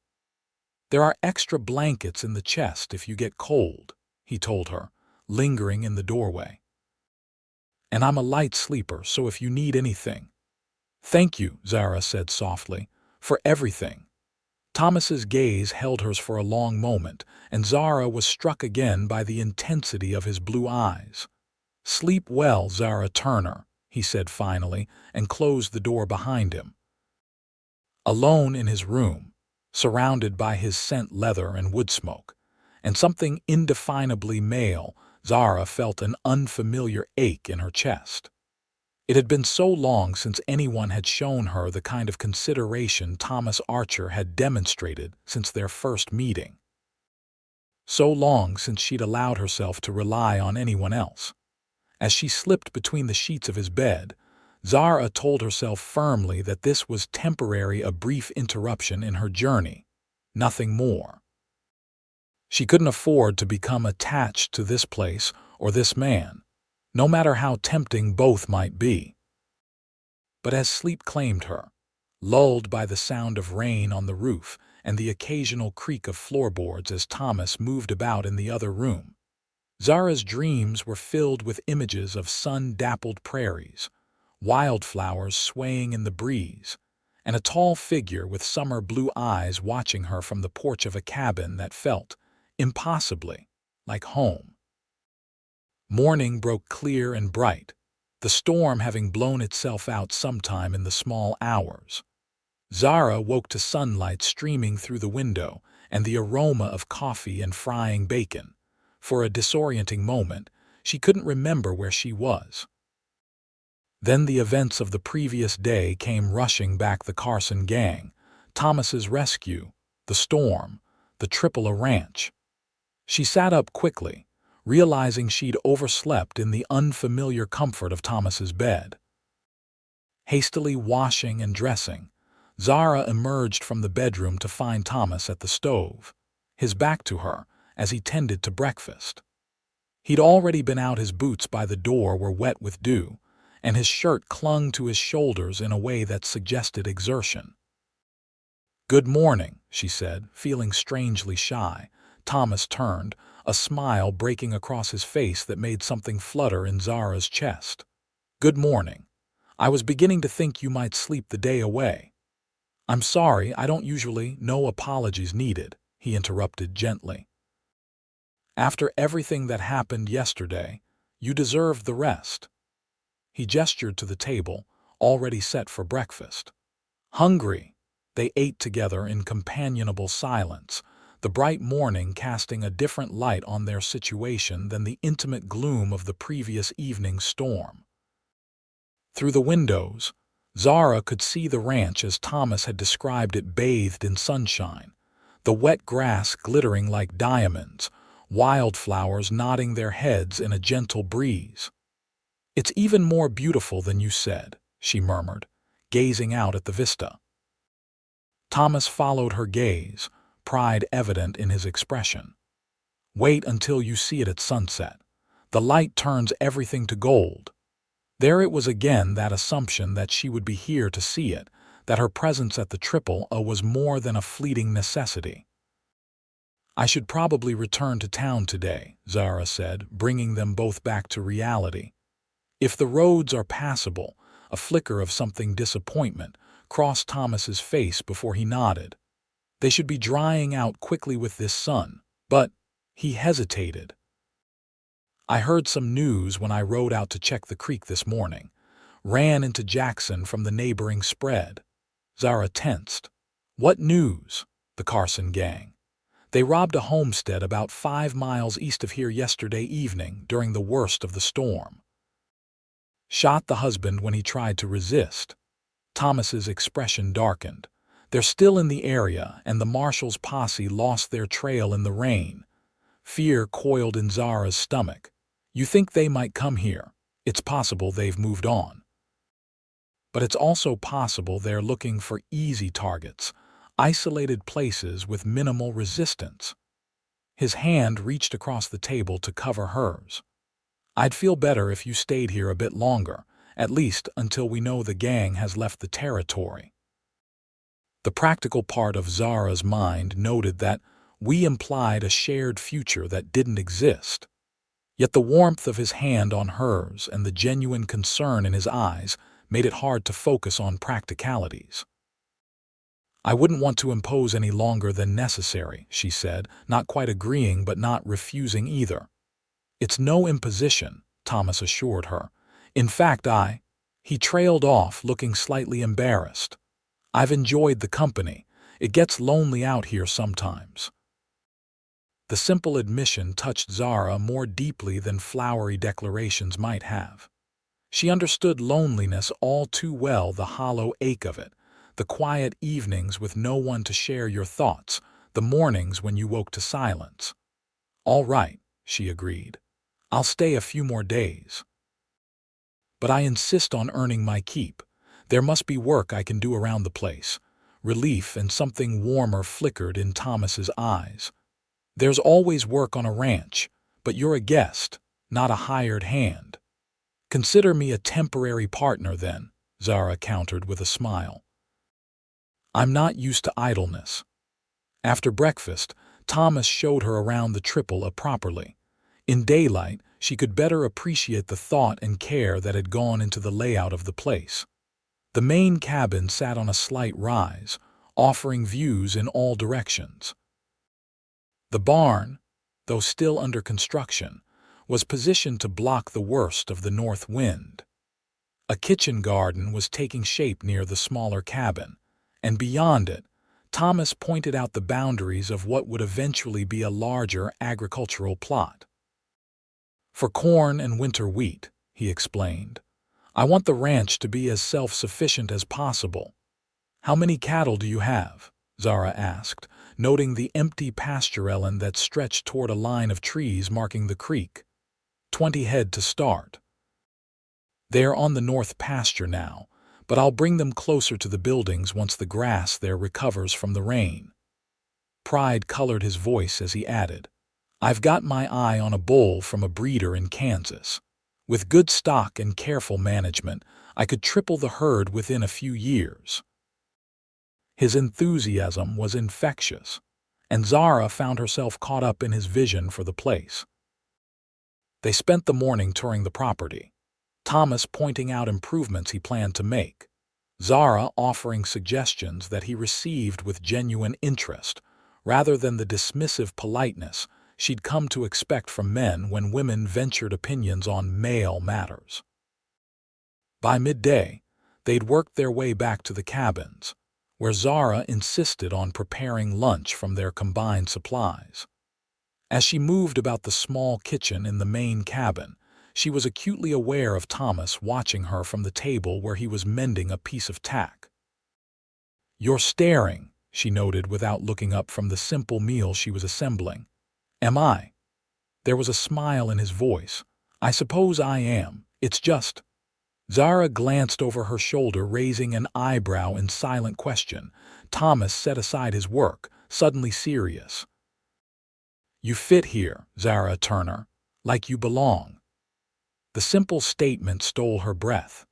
There are extra blankets in the chest if you get cold, he told her, lingering in the doorway. And I'm a light sleeper, so if you need anything. Thank you, Zara said softly, for everything. Thomas's gaze held hers for a long moment, and Zara was struck again by the intensity of his blue eyes. Sleep well, Zara Turner, he said finally, and closed the door behind him. Alone in his room, surrounded by his scent leather and wood smoke, and something indefinably male, Zara felt an unfamiliar ache in her chest. It had been so long since anyone had shown her the kind of consideration Thomas Archer had demonstrated since their first meeting. So long since she'd allowed herself to rely on anyone else. As she slipped between the sheets of his bed, Zara told herself firmly that this was temporary, a brief interruption in her journey, nothing more. She couldn't afford to become attached to this place or this man, no matter how tempting both might be. But as sleep claimed her, lulled by the sound of rain on the roof and the occasional creak of floorboards as Thomas moved about in the other room, Zara's dreams were filled with images of sun-dappled prairies, wildflowers swaying in the breeze, and a tall figure with summer blue eyes watching her from the porch of a cabin that felt, impossibly, like home. Morning broke clear and bright. the storm having blown itself out sometime in the small hours. Zara woke to sunlight streaming through the window and the aroma of coffee and frying bacon. For a disorienting moment, she couldn't remember where she was. Then the events of the previous day came rushing back: the Carson gang, Thomas's rescue, the storm, the Triple ranch. She sat up quickly, realizing she'd overslept in the unfamiliar comfort of Thomas's bed. Hastily washing and dressing, Zara emerged from the bedroom to find Thomas at the stove, his back to her, as he tended to breakfast. He'd already been out. His boots by the door were wet with dew, and his shirt clung to his shoulders in a way that suggested exertion. "Good morning," she said, feeling strangely shy. Thomas turned, a smile breaking across his face that made something flutter in Zara's chest. "Good morning. I was beginning to think you might sleep the day away." "I'm sorry, I don't usually." "No apologies needed," he interrupted gently. "After everything that happened yesterday, you deserved the rest." He gestured to the table, already set for breakfast. Hungry, they ate together in companionable silence, the bright morning casting a different light on their situation than the intimate gloom of the previous evening's storm. Through the windows, Zara could see the ranch as Thomas had described it, bathed in sunshine, the wet grass glittering like diamonds, wildflowers nodding their heads in a gentle breeze. "It's even more beautiful than you said," she murmured, gazing out at the vista. Thomas followed her gaze, pride evident in his expression. "Wait until you see it at sunset. The light turns everything to gold." There it was again, that assumption that she would be here to see it, that her presence at the Triple was more than a fleeting necessity. "I should probably return to town today," Zara said, bringing them both back to reality. "If the roads are passable." A flicker of something disappointment crossed Thomas's face before he nodded. "They should be drying out quickly with this sun." "But—" he hesitated. "I heard some news when I rode out to check the creek this morning. Ran into Jackson from the neighboring spread." Zara tensed. "What news?" "The Carson gang. They robbed a homestead about 5 miles east of here yesterday evening during the worst of the storm. Shot the husband when he tried to resist." Thomas's expression darkened. "They're still in the area, and the marshal's posse lost their trail in the rain." Fear coiled in Zara's stomach. "You think they might come here? It's possible they've moved on. But it's also possible they're looking for easy targets, isolated places with minimal resistance." His hand reached across the table to cover hers. "I'd feel better if you stayed here a bit longer, at least until we know the gang has left the territory." The practical part of Zara's mind noted that we implied a shared future that didn't exist. Yet the warmth of his hand on hers and the genuine concern in his eyes made it hard to focus on practicalities. "I wouldn't want to impose any longer than necessary," she said, not quite agreeing but not refusing either. "It's no imposition," Thomas assured her. "In fact, He trailed off, looking slightly embarrassed. "I've enjoyed the company. It gets lonely out here sometimes." The simple admission touched Zara more deeply than flowery declarations might have. She understood loneliness all too well, the hollow ache of it, the quiet evenings with no one to share your thoughts, the mornings when you woke to silence. "All right," she agreed. "I'll stay a few more days. But I insist on earning my keep. There must be work I can do around the place." Relief and something warmer flickered in Thomas's eyes. "There's always work on a ranch, but you're a guest, not a hired hand." "Consider me a temporary partner then," Zara countered with a smile. "I'm not used to idleness." After breakfast, Thomas showed her around the Triple properly. In daylight, she could better appreciate the thought and care that had gone into the layout of the place. The main cabin sat on a slight rise, offering views in all directions. The barn, though still under construction, was positioned to block the worst of the north wind. A kitchen garden was taking shape near the smaller cabin, and beyond it, Thomas pointed out the boundaries of what would eventually be a larger agricultural plot. For corn and winter wheat, he explained. I want the ranch to be as self-sufficient as possible. How many cattle do you have? Zara asked, noting the empty pasture island that stretched toward a line of trees marking the creek. 20 head to start. They are on the north pasture now, but I'll bring them closer to the buildings once the grass there recovers from the rain. Pride colored his voice as he added, I've got my eye on a bull from a breeder in Kansas. With good stock and careful management, I could triple the herd within a few years. His enthusiasm was infectious, and Zara found herself caught up in his vision for the place. They spent the morning touring the property, Thomas pointing out improvements he planned to make, Zara offering suggestions that he received with genuine interest, rather than the dismissive politeness she'd come to expect from men when women ventured opinions on male matters. By midday, they'd worked their way back to the cabins, where Zara insisted on preparing lunch from their combined supplies. As she moved about the small kitchen in the main cabin, she was acutely aware of Thomas watching her from the table where he was mending a piece of tack. You're staring, she noted without looking up from the simple meal she was assembling. Am I? There was a smile in his voice. I suppose I am. It's just... Zara glanced over her shoulder, raising an eyebrow in silent question. Thomas set aside his work, suddenly serious. You fit here, Zara Turner, like you belong. The simple statement stole her breath,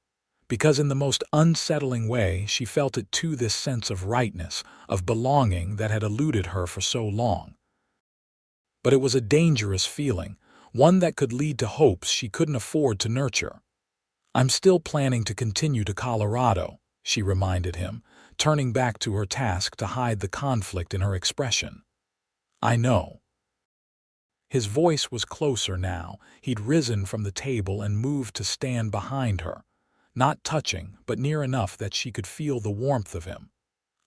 because in the most unsettling way she felt it too, this sense of rightness, of belonging that had eluded her for so long. But it was a dangerous feeling, one that could lead to hopes she couldn't afford to nurture. I'm still planning to continue to Colorado, she reminded him, turning back to her task to hide the conflict in her expression. I know. His voice was closer now. He'd risen from the table and moved to stand behind her, not touching, but near enough that she could feel the warmth of him.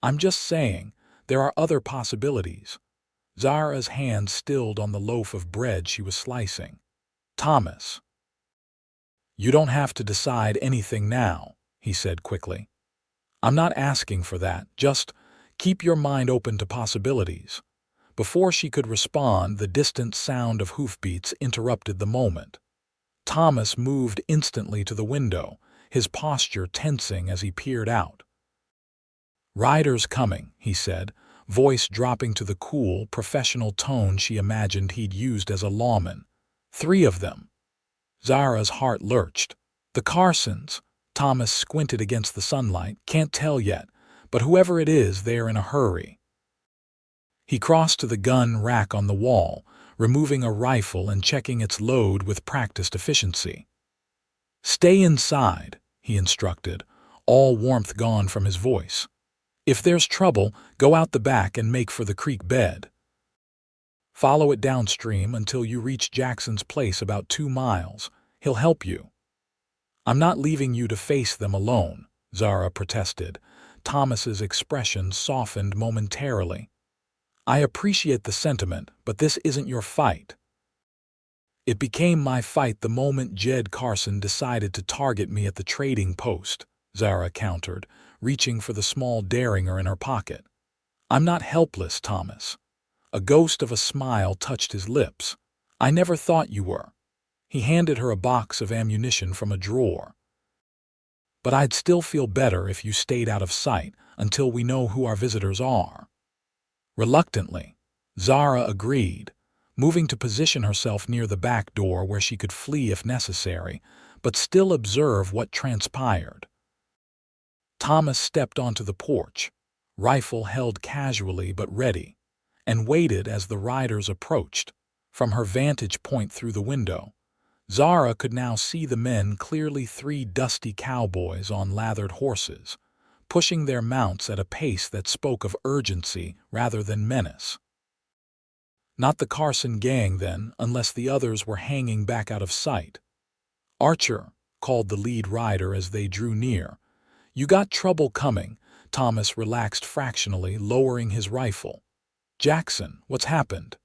I'm just saying, there are other possibilities. Zara's hand stilled on the loaf of bread she was slicing. Thomas. You don't have to decide anything now, he said quickly. I'm not asking for that, just keep your mind open to possibilities. Before she could respond, the distant sound of hoofbeats interrupted the moment. Thomas moved instantly to the window, his posture tensing as he peered out. Riders coming, he said, voice dropping to the cool, professional tone she imagined he'd used as a lawman. 3 of them. Zara's heart lurched. The Carsons. Thomas squinted against the sunlight. Can't tell yet, but whoever it is, they're in a hurry. He crossed to the gun rack on the wall, removing a rifle and checking its load with practiced efficiency. Stay inside, he instructed, all warmth gone from his voice. If there's trouble, go out the back and make for the creek bed. Follow it downstream until you reach Jackson's place, about 2 miles. He'll help you. I'm not leaving you to face them alone, Zara protested. Thomas's expression softened momentarily. I appreciate the sentiment, but this isn't your fight. It became my fight the moment Jed Carson decided to target me at the trading post, Zara countered, reaching for the small derringer in her pocket. I'm not helpless, Thomas. A ghost of a smile touched his lips. I never thought you were. He handed her a box of ammunition from a drawer. But I'd still feel better if you stayed out of sight until we know who our visitors are. Reluctantly, Zara agreed, moving to position herself near the back door where she could flee if necessary, but still observe what transpired. Thomas stepped onto the porch, rifle held casually but ready, and waited as the riders approached. From her vantage point through the window, Zara could now see the men clearly, 3 dusty cowboys on lathered horses, pushing their mounts at a pace that spoke of urgency rather than menace. Not the Carson gang, then, unless the others were hanging back out of sight. Archer, called the lead rider as they drew near. "You got trouble coming." Thomas relaxed fractionally, lowering his rifle. "Jackson, what's happened?"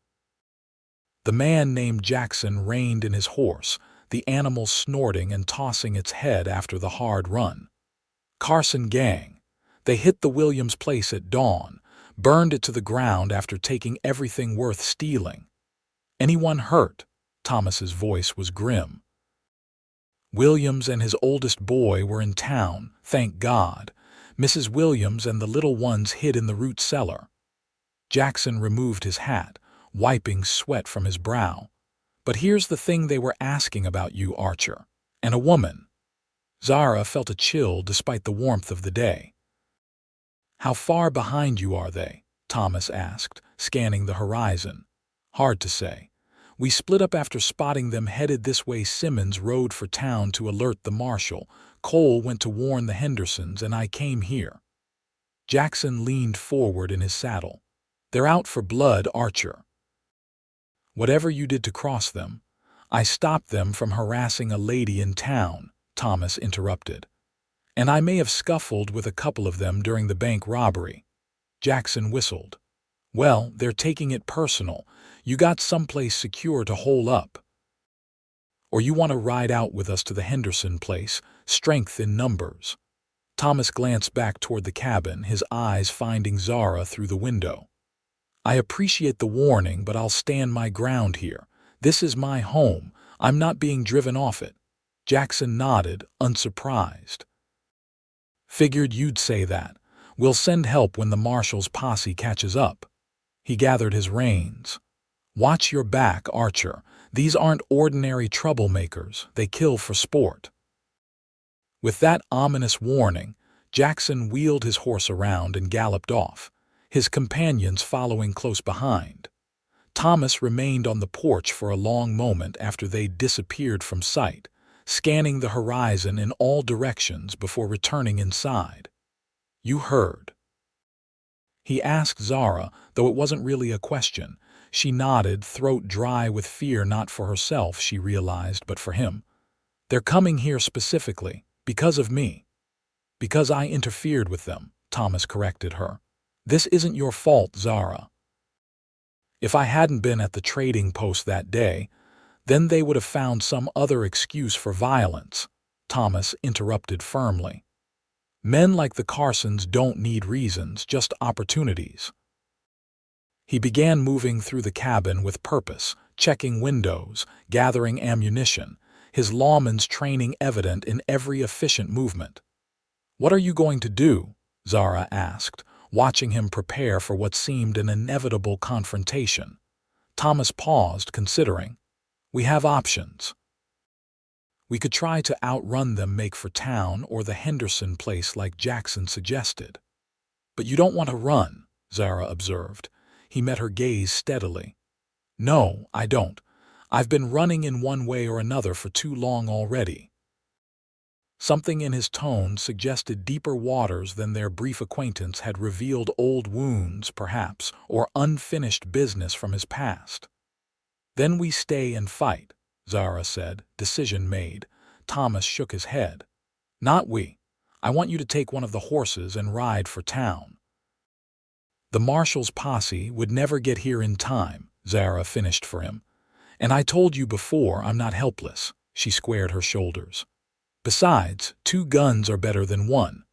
The man named Jackson reined in his horse, the animal snorting and tossing its head after the hard run. "Carson gang. They hit the Williams place at dawn, burned it to the ground after taking everything worth stealing." "Anyone hurt?" Thomas's voice was grim. "Williams and his oldest boy were in town, thank God. Mrs. Williams and the little ones hid in the root cellar." Jackson removed his hat, wiping sweat from his brow. "But here's the thing they were asking about you, Archer. And a woman." Zara felt a chill despite the warmth of the day. "How far behind you are they?" Thomas asked, scanning the horizon. "Hard to say. We split up after spotting them headed this way. Simmons rode for town to alert the marshal. Cole went to warn the Hendersons, and I came here." Jackson leaned forward in his saddle. "They're out for blood, Archer." "Whatever you did to cross them, I stopped them from harassing a lady in town," Thomas interrupted. "And I may have scuffled with a couple of them during the bank robbery." Jackson whistled. "Well, they're taking it personal. You got someplace secure to hole up. Or you want to ride out with us to the Henderson place, strength in numbers." Thomas glanced back toward the cabin, his eyes finding Zara through the window. "I appreciate the warning, but I'll stand my ground here. This is my home. I'm not being driven off it." Jackson nodded, unsurprised. "Figured you'd say that. We'll send help when the marshal's posse catches up." He gathered his reins. "Watch your back, Archer. These aren't ordinary troublemakers. They kill for sport." With that ominous warning, Jackson wheeled his horse around and galloped off, his companions following close behind. Thomas remained on the porch for a long moment after they disappeared from sight, scanning the horizon in all directions before returning inside. "You heard?" he asked Zara, though it wasn't really a question. She nodded, throat dry with fear, not for herself, she realized, but for him. "They're coming here specifically, because of me." "Because I interfered with them," Thomas corrected her. "This isn't your fault, Zara. If I hadn't been at the trading post that day, then they would have found some other excuse for violence," Thomas interrupted firmly. "Men like the Carsons don't need reasons, just opportunities." He began moving through the cabin with purpose, checking windows, gathering ammunition, his lawman's training evident in every efficient movement. "What are you going to do?" Zara asked, watching him prepare for what seemed an inevitable confrontation. Thomas paused, considering. "We have options. We could try to outrun them, make for town or the Henderson place like Jackson suggested." "But you don't want to run," Zara observed. He met her gaze steadily. "No, I don't. I've been running in one way or another for too long already." Something in his tone suggested deeper waters than their brief acquaintance had revealed, old wounds, perhaps, or unfinished business from his past. "Then we stay and fight," Zara said, decision made. Thomas shook his head. "Not we. I want you to take one of the horses and ride for town." "The marshal's posse would never get here in time," Zara finished for him. "And I told you before, I'm not helpless." She squared her shoulders. "Besides, 2 guns are better than 1.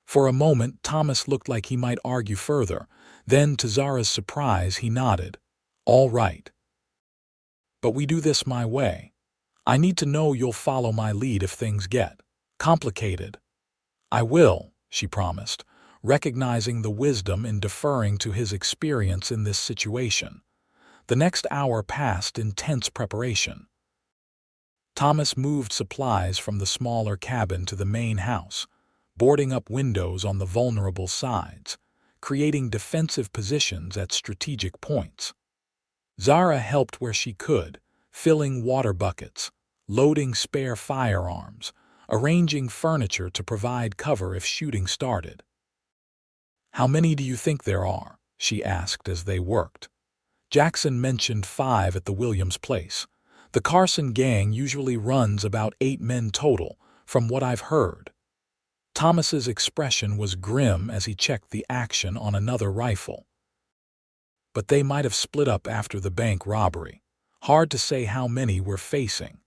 For a moment, Thomas looked like he might argue further. Then, to Zara's surprise, he nodded. "All right. But we do this my way. I need to know you'll follow my lead if things get complicated." "I will," she promised, recognizing the wisdom in deferring to his experience in this situation. The next hour passed in tense preparation. Thomas moved supplies from the smaller cabin to the main house, boarding up windows on the vulnerable sides, creating defensive positions at strategic points. Zara helped where she could, filling water buckets, loading spare firearms, arranging furniture to provide cover if shooting started. "How many do you think there are?" she asked as they worked. Jackson mentioned 5 at the Williams place. "The Carson gang usually runs about 8 men total, from what I've heard." Thomas's expression was grim as he checked the action on another rifle. "But they might have split up after the bank robbery. Hard to say how many we're facing."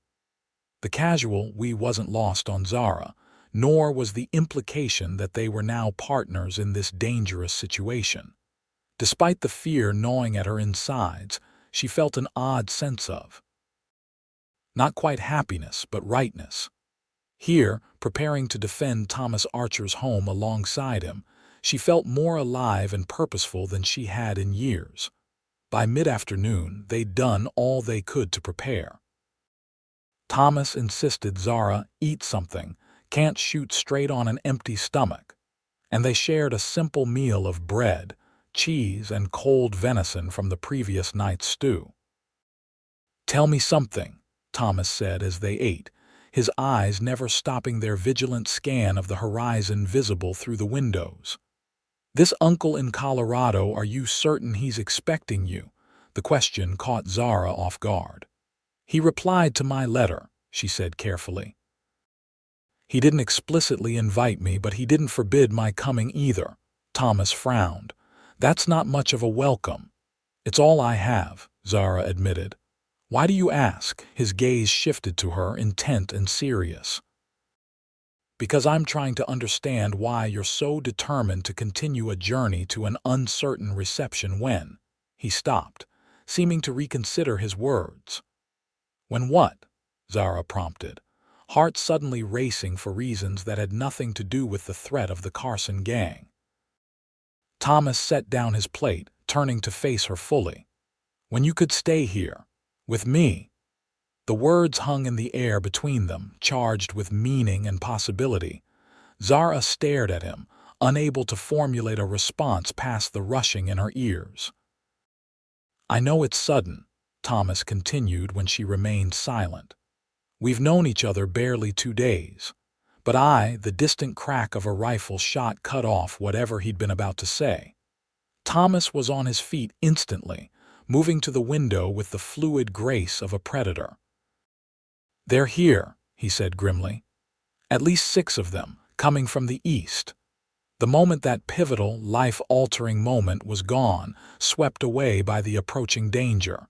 The casual "we" wasn't lost on Zara, nor was the implication that they were now partners in this dangerous situation. Despite the fear gnawing at her insides, she felt an odd sense of, not quite happiness, but rightness. Here, preparing to defend Thomas Archer's home alongside him, she felt more alive and purposeful than she had in years. By mid-afternoon, they'd done all they could to prepare. Thomas insisted Zara eat something, can't shoot straight on an empty stomach, and they shared a simple meal of bread, cheese, and cold venison from the previous night's stew. "Tell me something," Thomas said as they ate, his eyes never stopping their vigilant scan of the horizon visible through the windows. "This uncle in Colorado, are you certain he's expecting you?" The question caught Zara off guard. "He replied to my letter," she said carefully. "He didn't explicitly invite me, but he didn't forbid my coming either." Thomas frowned. "That's not much of a welcome." "It's all I have," Zara admitted. "Why do you ask?" His gaze shifted to her, intent and serious. "Because I'm trying to understand why you're so determined to continue a journey to an uncertain reception when—" He stopped, seeming to reconsider his words. "When what?" Zara prompted, heart suddenly racing for reasons that had nothing to do with the threat of the Carson gang. Thomas set down his plate, turning to face her fully. "When you could stay here, with me." The words hung in the air between them, charged with meaning and possibility. Zara stared at him, unable to formulate a response past the rushing in her ears. "I know it's sudden," Thomas continued when she remained silent. "We've known each other barely 2 days." But the distant crack of a rifle shot cut off whatever he'd been about to say. Thomas was on his feet instantly, moving to the window with the fluid grace of a predator. "They're here," he said grimly. "At least 6 of them, coming from the east." The moment that pivotal, life-altering moment was gone, swept away by the approaching danger.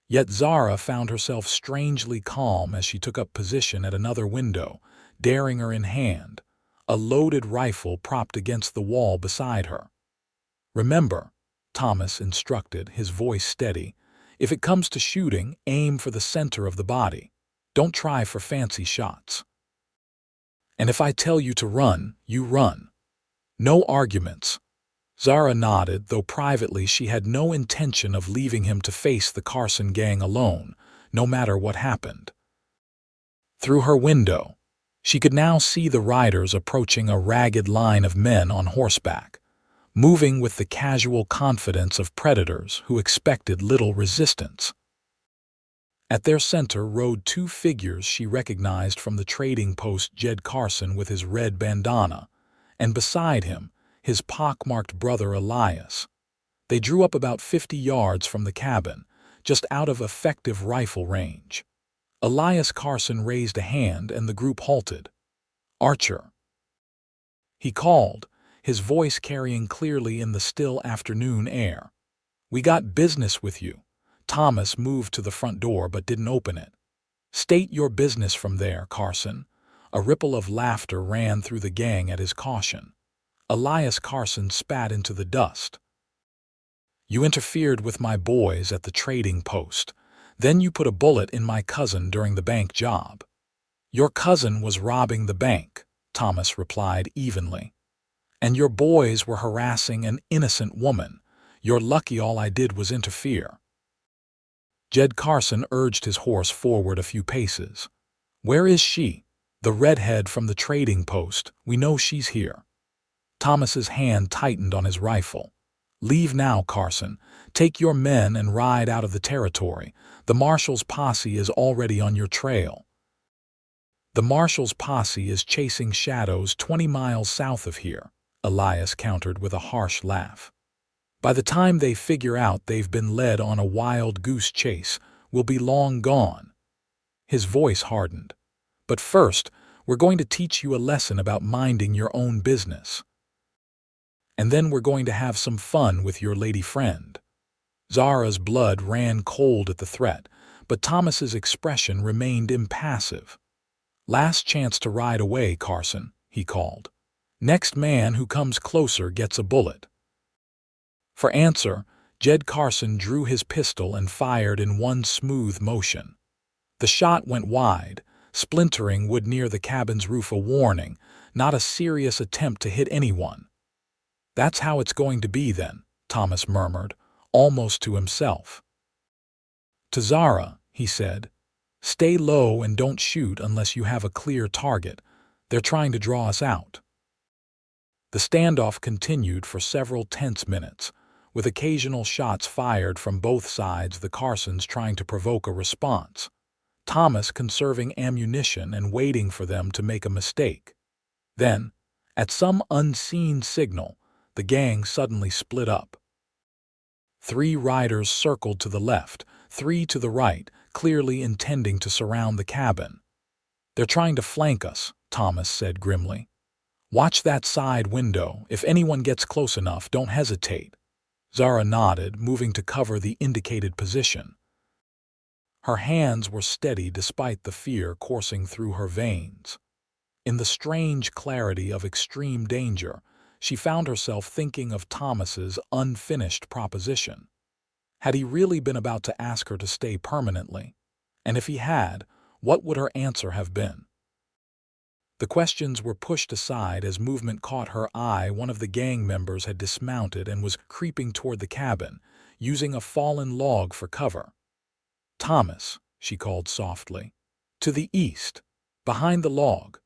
Yet Zara found herself strangely calm as she took up position at another window, derringer in hand, a loaded rifle propped against the wall beside her. "Remember," Thomas instructed, his voice steady, "if it comes to shooting, aim for the center of the body. Don't try for fancy shots. And if I tell you to run, you run. No arguments." Zara nodded, though privately she had no intention of leaving him to face the Carson gang alone, no matter what happened. Through her window, she could now see the riders approaching a ragged line of men on horseback, moving with the casual confidence of predators who expected little resistance. At their center rode 2 figures she recognized from the trading post: Jed Carson with his red bandana, and beside him, his pockmarked brother Elias. They drew up about 50 yards from the cabin, just out of effective rifle range. Elias Carson raised a hand and the group halted. "Archer," he called, his voice carrying clearly in the still afternoon air. "We got business with you." Thomas moved to the front door but didn't open it. "State your business from there, Carson." A ripple of laughter ran through the gang at his caution. Elias Carson spat into the dust. "You interfered with my boys at the trading post. Then you put a bullet in my cousin during the bank job." "Your cousin was robbing the bank," Thomas replied evenly. "And your boys were harassing an innocent woman. You're lucky all I did was interfere." Jed Carson urged his horse forward a few paces. "Where is she?" "The redhead from the trading post. We know she's here." Thomas's hand tightened on his rifle. "Leave now, Carson. Take your men and ride out of the territory. The marshal's posse is already on your trail." "The marshal's posse is chasing shadows 20 miles south of here," Elias countered with a harsh laugh. "By the time they figure out they've been led on a wild goose chase, we'll be long gone." His voice hardened. But first, we're going to teach you a lesson about minding your own business. And then we're going to have some fun with your lady friend." Zara's blood ran cold at the threat, but Thomas's expression remained impassive. "Last chance to ride away, Carson," he called. "Next man who comes closer gets a bullet." For answer, Jed Carson drew his pistol and fired in one smooth motion. The shot went wide, splintering wood near the cabin's roof, a warning, not a serious attempt to hit anyone. "That's how it's going to be then," Thomas murmured, almost to himself. To Zara, he said, "Stay low and don't shoot unless you have a clear target. They're trying to draw us out." The standoff continued for several tense minutes, with occasional shots fired from both sides, the Carsons trying to provoke a response, Thomas conserving ammunition and waiting for them to make a mistake. Then, at some unseen signal, the gang suddenly split up. 3 riders circled to the left, 3 to the right, clearly intending to surround the cabin. "They're trying to flank us," Thomas said grimly. "Watch that side window. If anyone gets close enough, don't hesitate." Zara nodded, moving to cover the indicated position. Her hands were steady despite the fear coursing through her veins. In the strange clarity of extreme danger, she found herself thinking of Thomas's unfinished proposition. Had he really been about to ask her to stay permanently? And if he had, what would her answer have been? The questions were pushed aside as movement caught her eye. One of the gang members had dismounted and was creeping toward the cabin, using a fallen log for cover. "Thomas," she called softly. "To the east, behind the log."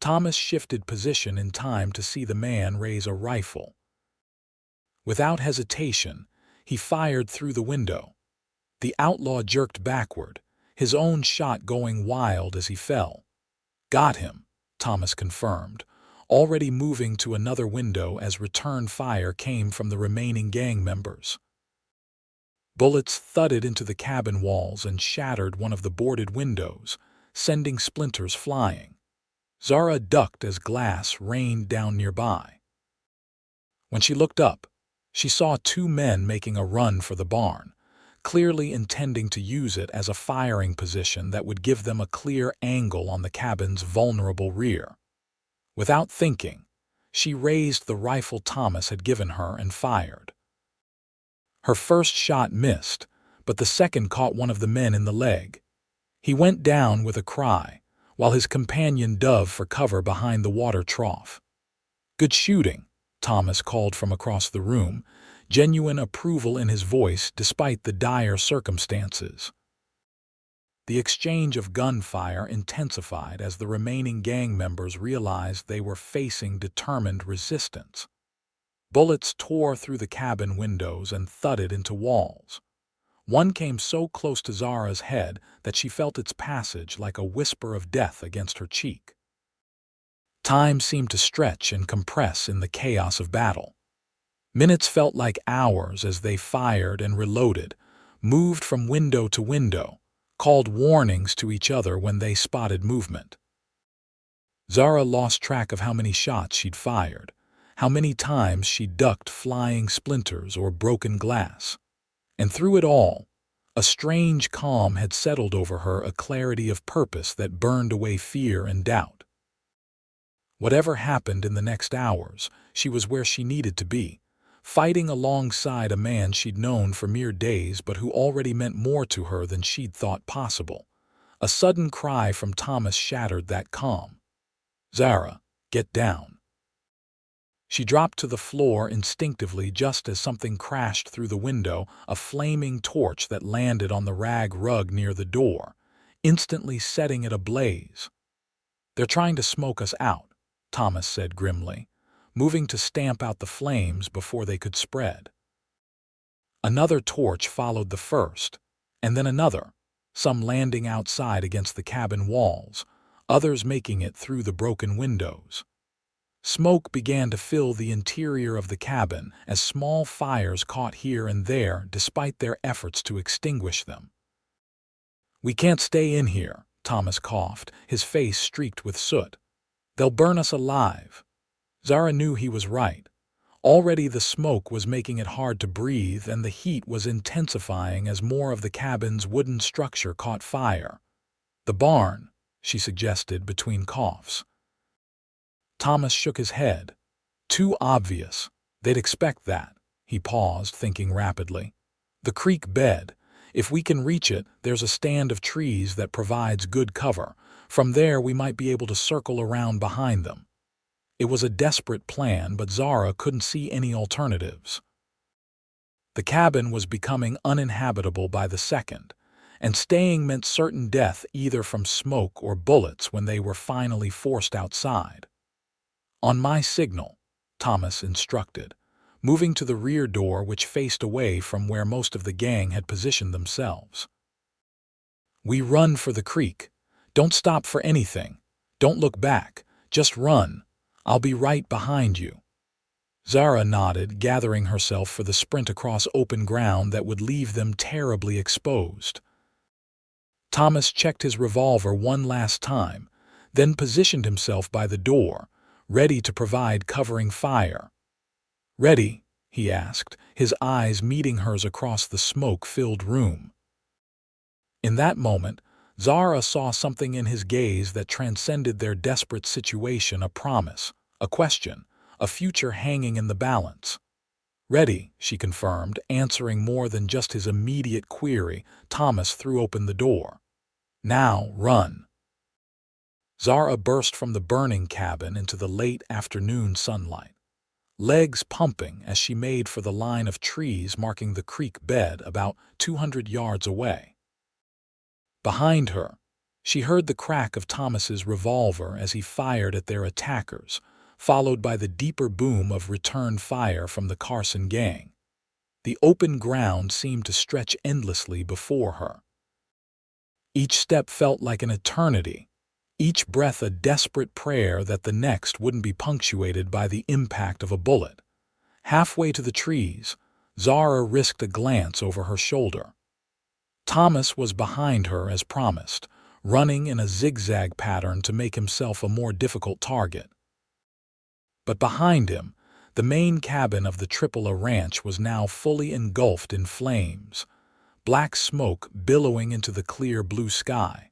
Thomas shifted position in time to see the man raise a rifle. Without hesitation, he fired through the window. The outlaw jerked backward, his own shot going wild as he fell. "Got him," Thomas confirmed, already moving to another window as return fire came from the remaining gang members. Bullets thudded into the cabin walls and shattered one of the boarded windows, sending splinters flying. Zara ducked as glass rained down nearby. When she looked up, she saw 2 men making a run for the barn, clearly intending to use it as a firing position that would give them a clear angle on the cabin's vulnerable rear. Without thinking, she raised the rifle Thomas had given her and fired. Her first shot missed, but the second caught one of the men in the leg. He went down with a cry, while his companion dove for cover behind the water trough. "Good shooting," Thomas called from across the room, genuine approval in his voice despite the dire circumstances. The exchange of gunfire intensified as the remaining gang members realized they were facing determined resistance. Bullets tore through the cabin windows and thudded into walls. One came so close to Zara's head that she felt its passage like a whisper of death against her cheek. Time seemed to stretch and compress in the chaos of battle. Minutes felt like hours as they fired and reloaded, moved from window to window, called warnings to each other when they spotted movement. Zara lost track of how many shots she'd fired, how many times she ducked flying splinters or broken glass. And through it all, a strange calm had settled over her, a clarity of purpose that burned away fear and doubt. Whatever happened in the next hours, she was where she needed to be, fighting alongside a man she'd known for mere days but who already meant more to her than she'd thought possible. A sudden cry from Thomas shattered that calm. "Zara, get down." She dropped to the floor instinctively just as something crashed through the window, a flaming torch that landed on the rag rug near the door, instantly setting it ablaze. "They're trying to smoke us out," Thomas said grimly, moving to stamp out the flames before they could spread. Another torch followed the first, and then another, some landing outside against the cabin walls, others making it through the broken windows. Smoke began to fill the interior of the cabin as small fires caught here and there despite their efforts to extinguish them. "We can't stay in here," Thomas coughed, his face streaked with soot. "They'll burn us alive." Zara knew he was right. Already the smoke was making it hard to breathe, and the heat was intensifying as more of the cabin's wooden structure caught fire. "The barn," she suggested between coughs. Thomas shook his head. "Too obvious. They'd expect that." He paused, thinking rapidly. "The creek bed. If we can reach it, there's a stand of trees that provides good cover. From there we might be able to circle around behind them." It was a desperate plan, but Zara couldn't see any alternatives. The cabin was becoming uninhabitable by the second, and staying meant certain death either from smoke or bullets when they were finally forced outside. "On my signal," Thomas instructed, moving to the rear door which faced away from where most of the gang had positioned themselves. "We run for the creek. Don't stop for anything. Don't look back. Just run. I'll be right behind you." Zara nodded, gathering herself for the sprint across open ground that would leave them terribly exposed. Thomas checked his revolver one last time, then positioned himself by the door, ready to provide covering fire. "Ready?" he asked, his eyes meeting hers across the smoke-filled room. In that moment, Zara saw something in his gaze that transcended their desperate situation, a promise, a question, a future hanging in the balance. "Ready," she confirmed, answering more than just his immediate query. Thomas threw open the door. "Now, run." Zara burst from the burning cabin into the late afternoon sunlight, legs pumping as she made for the line of trees marking the creek bed about 200 yards away. Behind her, she heard the crack of Thomas's revolver as he fired at their attackers, followed by the deeper boom of return fire from the Carson gang. The open ground seemed to stretch endlessly before her. Each step felt like an eternity, each breath a desperate prayer that the next wouldn't be punctuated by the impact of a bullet. Halfway to the trees, Zara risked a glance over her shoulder. Thomas was behind her as promised, running in a zigzag pattern to make himself a more difficult target. But behind him, the main cabin of the Triple-A ranch was now fully engulfed in flames, black smoke billowing into the clear blue sky.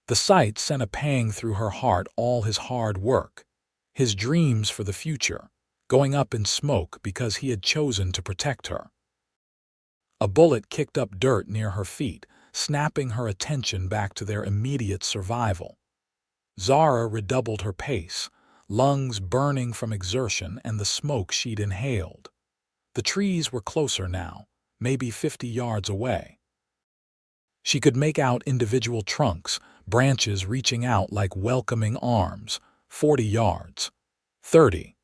The sight sent a pang through her heart. All his hard work, his dreams for the future, going up in smoke because he had chosen to protect her. A bullet kicked up dirt near her feet, snapping her attention back to their immediate survival. Zara redoubled her pace, lungs burning from exertion and the smoke she'd inhaled. The trees were closer now, maybe 50 yards away. She could make out individual trunks, branches reaching out like welcoming arms. 40 yards. 30.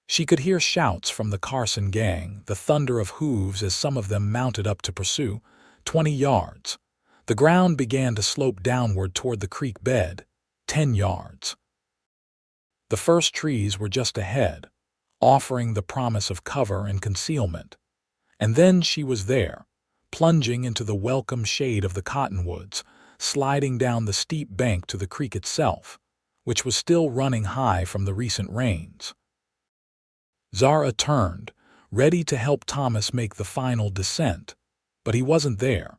She could hear shouts from the Carson gang, the thunder of hooves as some of them mounted up to pursue. 20 yards. The ground began to slope downward toward the creek bed. 10 yards. The first trees were just ahead, offering the promise of cover and concealment. And then she was there, plunging into the welcome shade of the cottonwoods, sliding down the steep bank to the creek itself, which was still running high from the recent rains. Zara turned, ready to help Thomas make the final descent, but he wasn't there.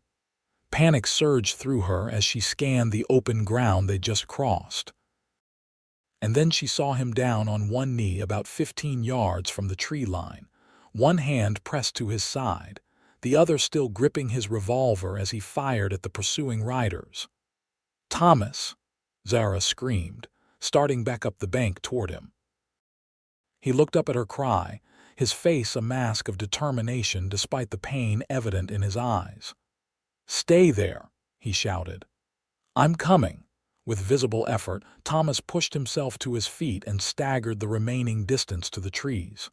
Panic surged through her as she scanned the open ground they'd just crossed. And then she saw him down on one knee about 15 yards from the tree line, one hand pressed to his side, the other still gripping his revolver as he fired at the pursuing riders. "Thomas!" Zara screamed, starting back up the bank toward him. He looked up at her cry, his face a mask of determination despite the pain evident in his eyes. "Stay there," he shouted. "I'm coming." With visible effort, Thomas pushed himself to his feet and staggered the remaining distance to the trees.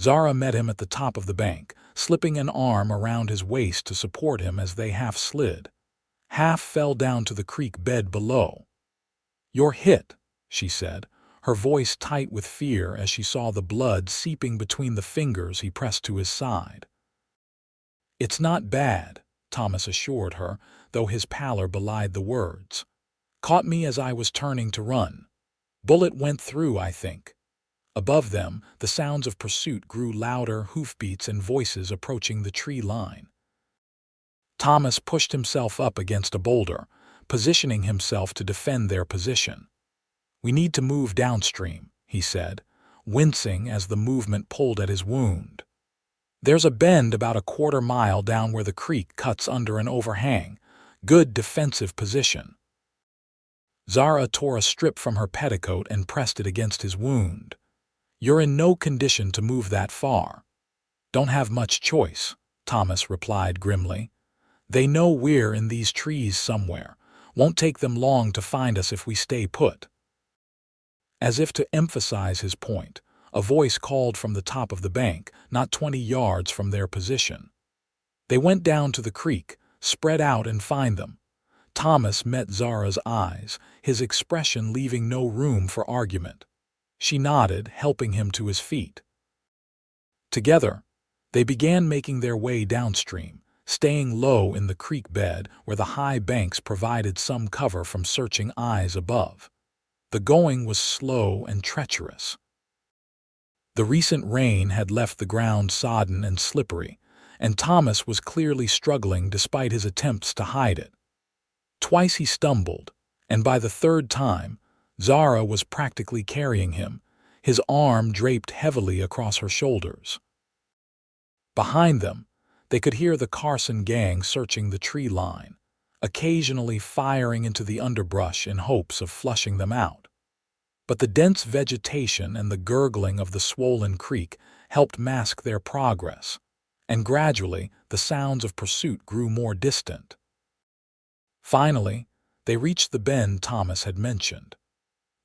Zara met him at the top of the bank, slipping an arm around his waist to support him as they half slid, half fell down to the creek bed below. "You're hit," she said, her voice tight with fear as she saw the blood seeping between the fingers he pressed to his side. "It's not bad," Thomas assured her, though his pallor belied the words. "Caught me as I was turning to run. Bullet went through, I think." Above them, the sounds of pursuit grew louder, hoofbeats and voices approaching the tree line. Thomas pushed himself up against a boulder, positioning himself to defend their position. "We need to move downstream," he said, wincing as the movement pulled at his wound. "There's a bend about a quarter-mile down where the creek cuts under an overhang. Good defensive position." Zara tore a strip from her petticoat and pressed it against his wound. "You're in no condition to move that far." "Don't have much choice," Thomas replied grimly. "They know we're in these trees somewhere. Won't take them long to find us if we stay put." As if to emphasize his point, a voice called from the top of the bank, not 20 yards from their position. They went down to the creek, spread out and find them. Thomas met Zara's eyes, his expression leaving no room for argument. She nodded, helping him to his feet. Together, they began making their way downstream, staying low in the creek bed where the high banks provided some cover from searching eyes above. The going was slow and treacherous. The recent rain had left the ground sodden and slippery, and Thomas was clearly struggling despite his attempts to hide it. Twice he stumbled, and by the third time, Zara was practically carrying him, his arm draped heavily across her shoulders. Behind them, they could hear the Carson gang searching the tree line, occasionally firing into the underbrush in hopes of flushing them out. But the dense vegetation and the gurgling of the swollen creek helped mask their progress, and gradually the sounds of pursuit grew more distant. Finally, they reached the bend Thomas had mentioned.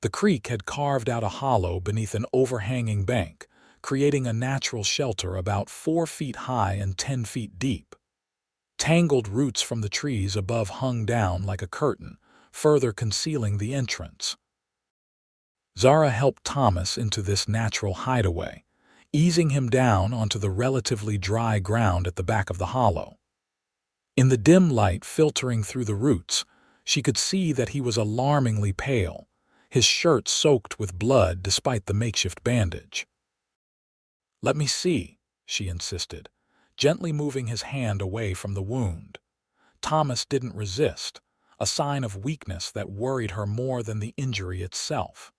The creek had carved out a hollow beneath an overhanging bank, creating a natural shelter about 4 feet high and 10 feet deep. Tangled roots from the trees above hung down like a curtain, further concealing the entrance. Zara helped Thomas into this natural hideaway, easing him down onto the relatively dry ground at the back of the hollow. In the dim light filtering through the roots, she could see that he was alarmingly pale, his shirt soaked with blood despite the makeshift bandage. "Let me see," she insisted, gently moving his hand away from the wound. Thomas didn't resist, a sign of weakness that worried her more than the injury itself.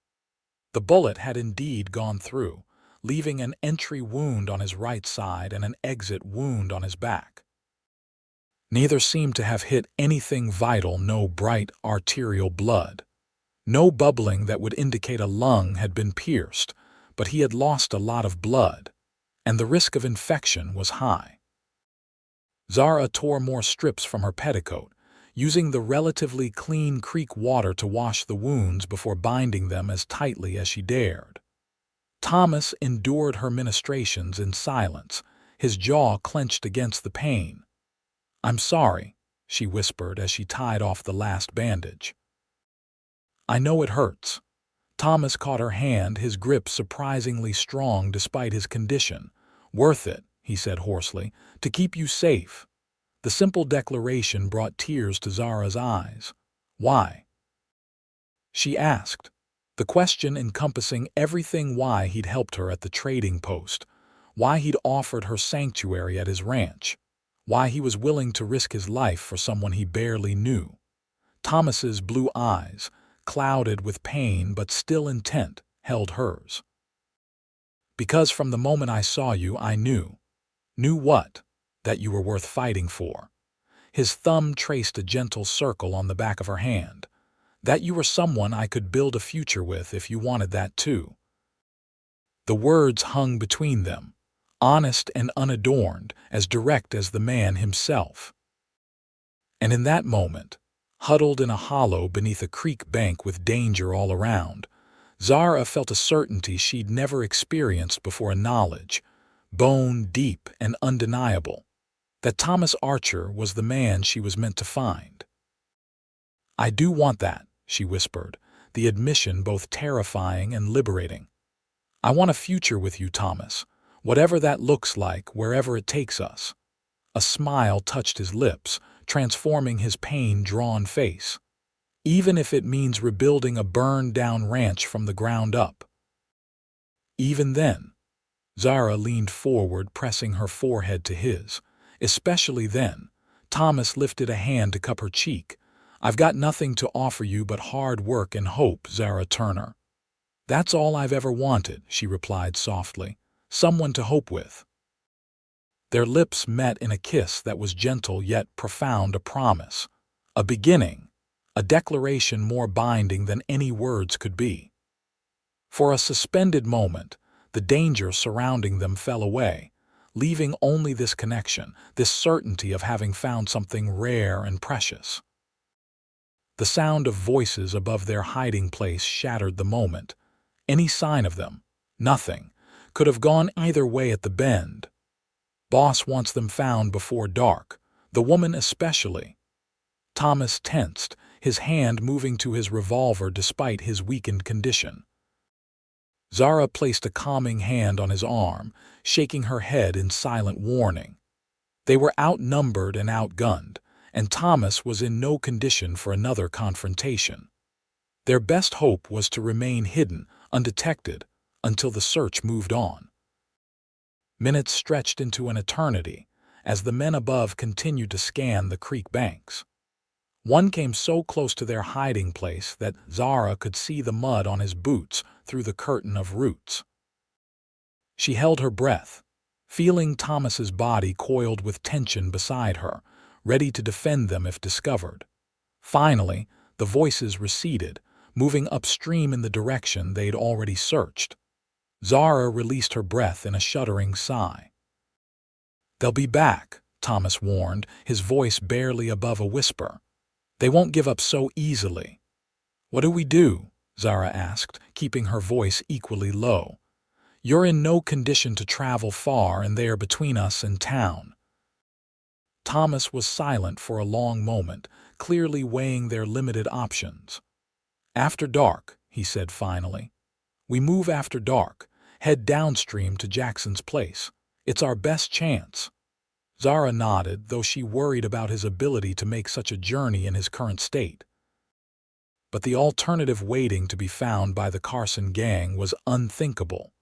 The bullet had indeed gone through, leaving an entry wound on his right side and an exit wound on his back. Neither seemed to have hit anything vital, no bright arterial blood. No bubbling that would indicate a lung had been pierced, but he had lost a lot of blood, and the risk of infection was high. Zara tore more strips from her petticoat, using the relatively clean creek water to wash the wounds before binding them as tightly as she dared. Thomas endured her ministrations in silence, his jaw clenched against the pain. "I'm sorry," she whispered as she tied off the last bandage. "I know it hurts." Thomas caught her hand, his grip surprisingly strong despite his condition. "Worth it," he said hoarsely, "to keep you safe." The simple declaration brought tears to Zara's eyes. "Why?" she asked, the question encompassing everything: why he'd helped her at the trading post, why he'd offered her sanctuary at his ranch, why he was willing to risk his life for someone he barely knew. Thomas's blue eyes, clouded with pain but still intent, held hers. "Because from the moment I saw you, I knew." "Knew what?" "That you were worth fighting for." His thumb traced a gentle circle on the back of her hand. "That you were someone I could build a future with if you wanted that too." The words hung between them, honest and unadorned, as direct as the man himself. And in that moment, huddled in a hollow beneath a creek bank with danger all around, Zara felt a certainty she'd never experienced before, a knowledge, bone deep and undeniable, that Thomas Archer was the man she was meant to find. "I do want that," she whispered, the admission both terrifying and liberating. "I want a future with you, Thomas, whatever that looks like, wherever it takes us. A smile touched his lips, transforming his pain-drawn face. Even if it means rebuilding a burned-down ranch from the ground up. Even then, Zara leaned forward, pressing her forehead to his. Especially then, Thomas lifted a hand to cup her cheek. "I've got nothing to offer you but hard work and hope, Zara Turner." "That's all I've ever wanted," she replied softly. "Someone to hope with." Their lips met in a kiss that was gentle yet profound, a promise, a beginning, a declaration more binding than any words could be. For a suspended moment, the danger surrounding them fell away, leaving only this connection, this certainty of having found something rare and precious. The sound of voices above their hiding place shattered the moment. Any sign of them, nothing, could have gone either way at the bend. Boss wants them found before dark, the woman especially. Thomas tensed, his hand moving to his revolver despite his weakened condition. Zara placed a calming hand on his arm, shaking her head in silent warning. They were outnumbered and outgunned, and Thomas was in no condition for another confrontation. Their best hope was to remain hidden, undetected, until the search moved on. Minutes stretched into an eternity, as the men above continued to scan the creek banks. One came so close to their hiding place that Zara could see the mud on his boots through the curtain of roots. She held her breath, feeling Thomas's body coiled with tension beside her, ready to defend them if discovered. Finally, the voices receded, moving upstream in the direction they'd already searched. Zara released her breath in a shuddering sigh. "They'll be back," Thomas warned, his voice barely above a whisper. "They won't give up so easily." "What do we do?" Zara asked, keeping her voice equally low. "You're in no condition to travel far, and they are between us and town." Thomas was silent for a long moment, clearly weighing their limited options. "After dark," he said finally. "We move after dark, head downstream to Jackson's place. It's our best chance." Zara nodded, though she worried about his ability to make such a journey in his current state. But the alternative waiting to be found by the Carson gang was unthinkable.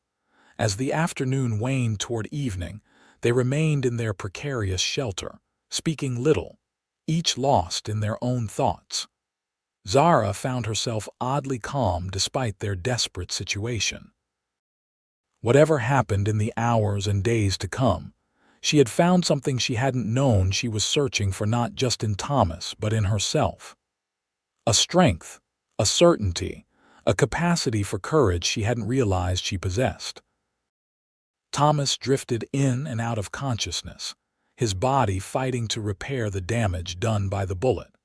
As the afternoon waned toward evening, they remained in their precarious shelter, speaking little, each lost in their own thoughts. Zara found herself oddly calm despite their desperate situation. Whatever happened in the hours and days to come, she had found something she hadn't known she was searching for, not just in Thomas but in herself. A strength, a certainty, a capacity for courage she hadn't realized she possessed. Thomas drifted in and out of consciousness, his body fighting to repair the damage done by the bullet.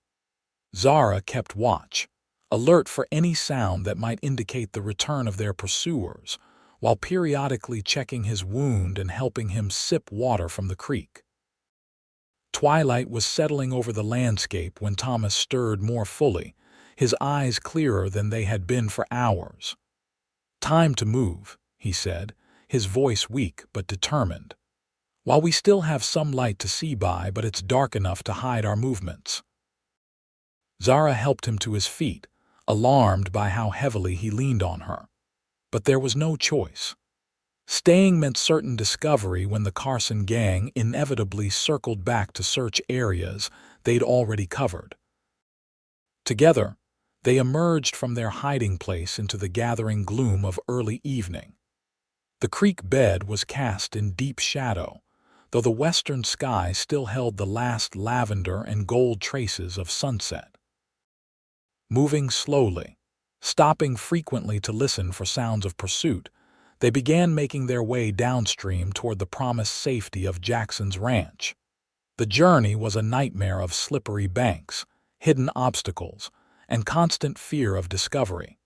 Zara kept watch, alert for any sound that might indicate the return of their pursuers, while periodically checking his wound and helping him sip water from the creek. Twilight was settling over the landscape when Thomas stirred more fully, his eyes clearer than they had been for hours. "Time to move," he said, his voice weak but determined. "While we still have some light to see by, but it's dark enough to hide our movements." Zara helped him to his feet, alarmed by how heavily he leaned on her. But there was no choice. Staying meant certain discovery when the Carson gang inevitably circled back to search areas they'd already covered. Together, they emerged from their hiding place into the gathering gloom of early evening. The creek bed was cast in deep shadow, though the western sky still held the last lavender and gold traces of sunset. Moving slowly, stopping frequently to listen for sounds of pursuit, they began making their way downstream toward the promised safety of Jackson's ranch. The journey was a nightmare of slippery banks, hidden obstacles, and constant fear of discovery.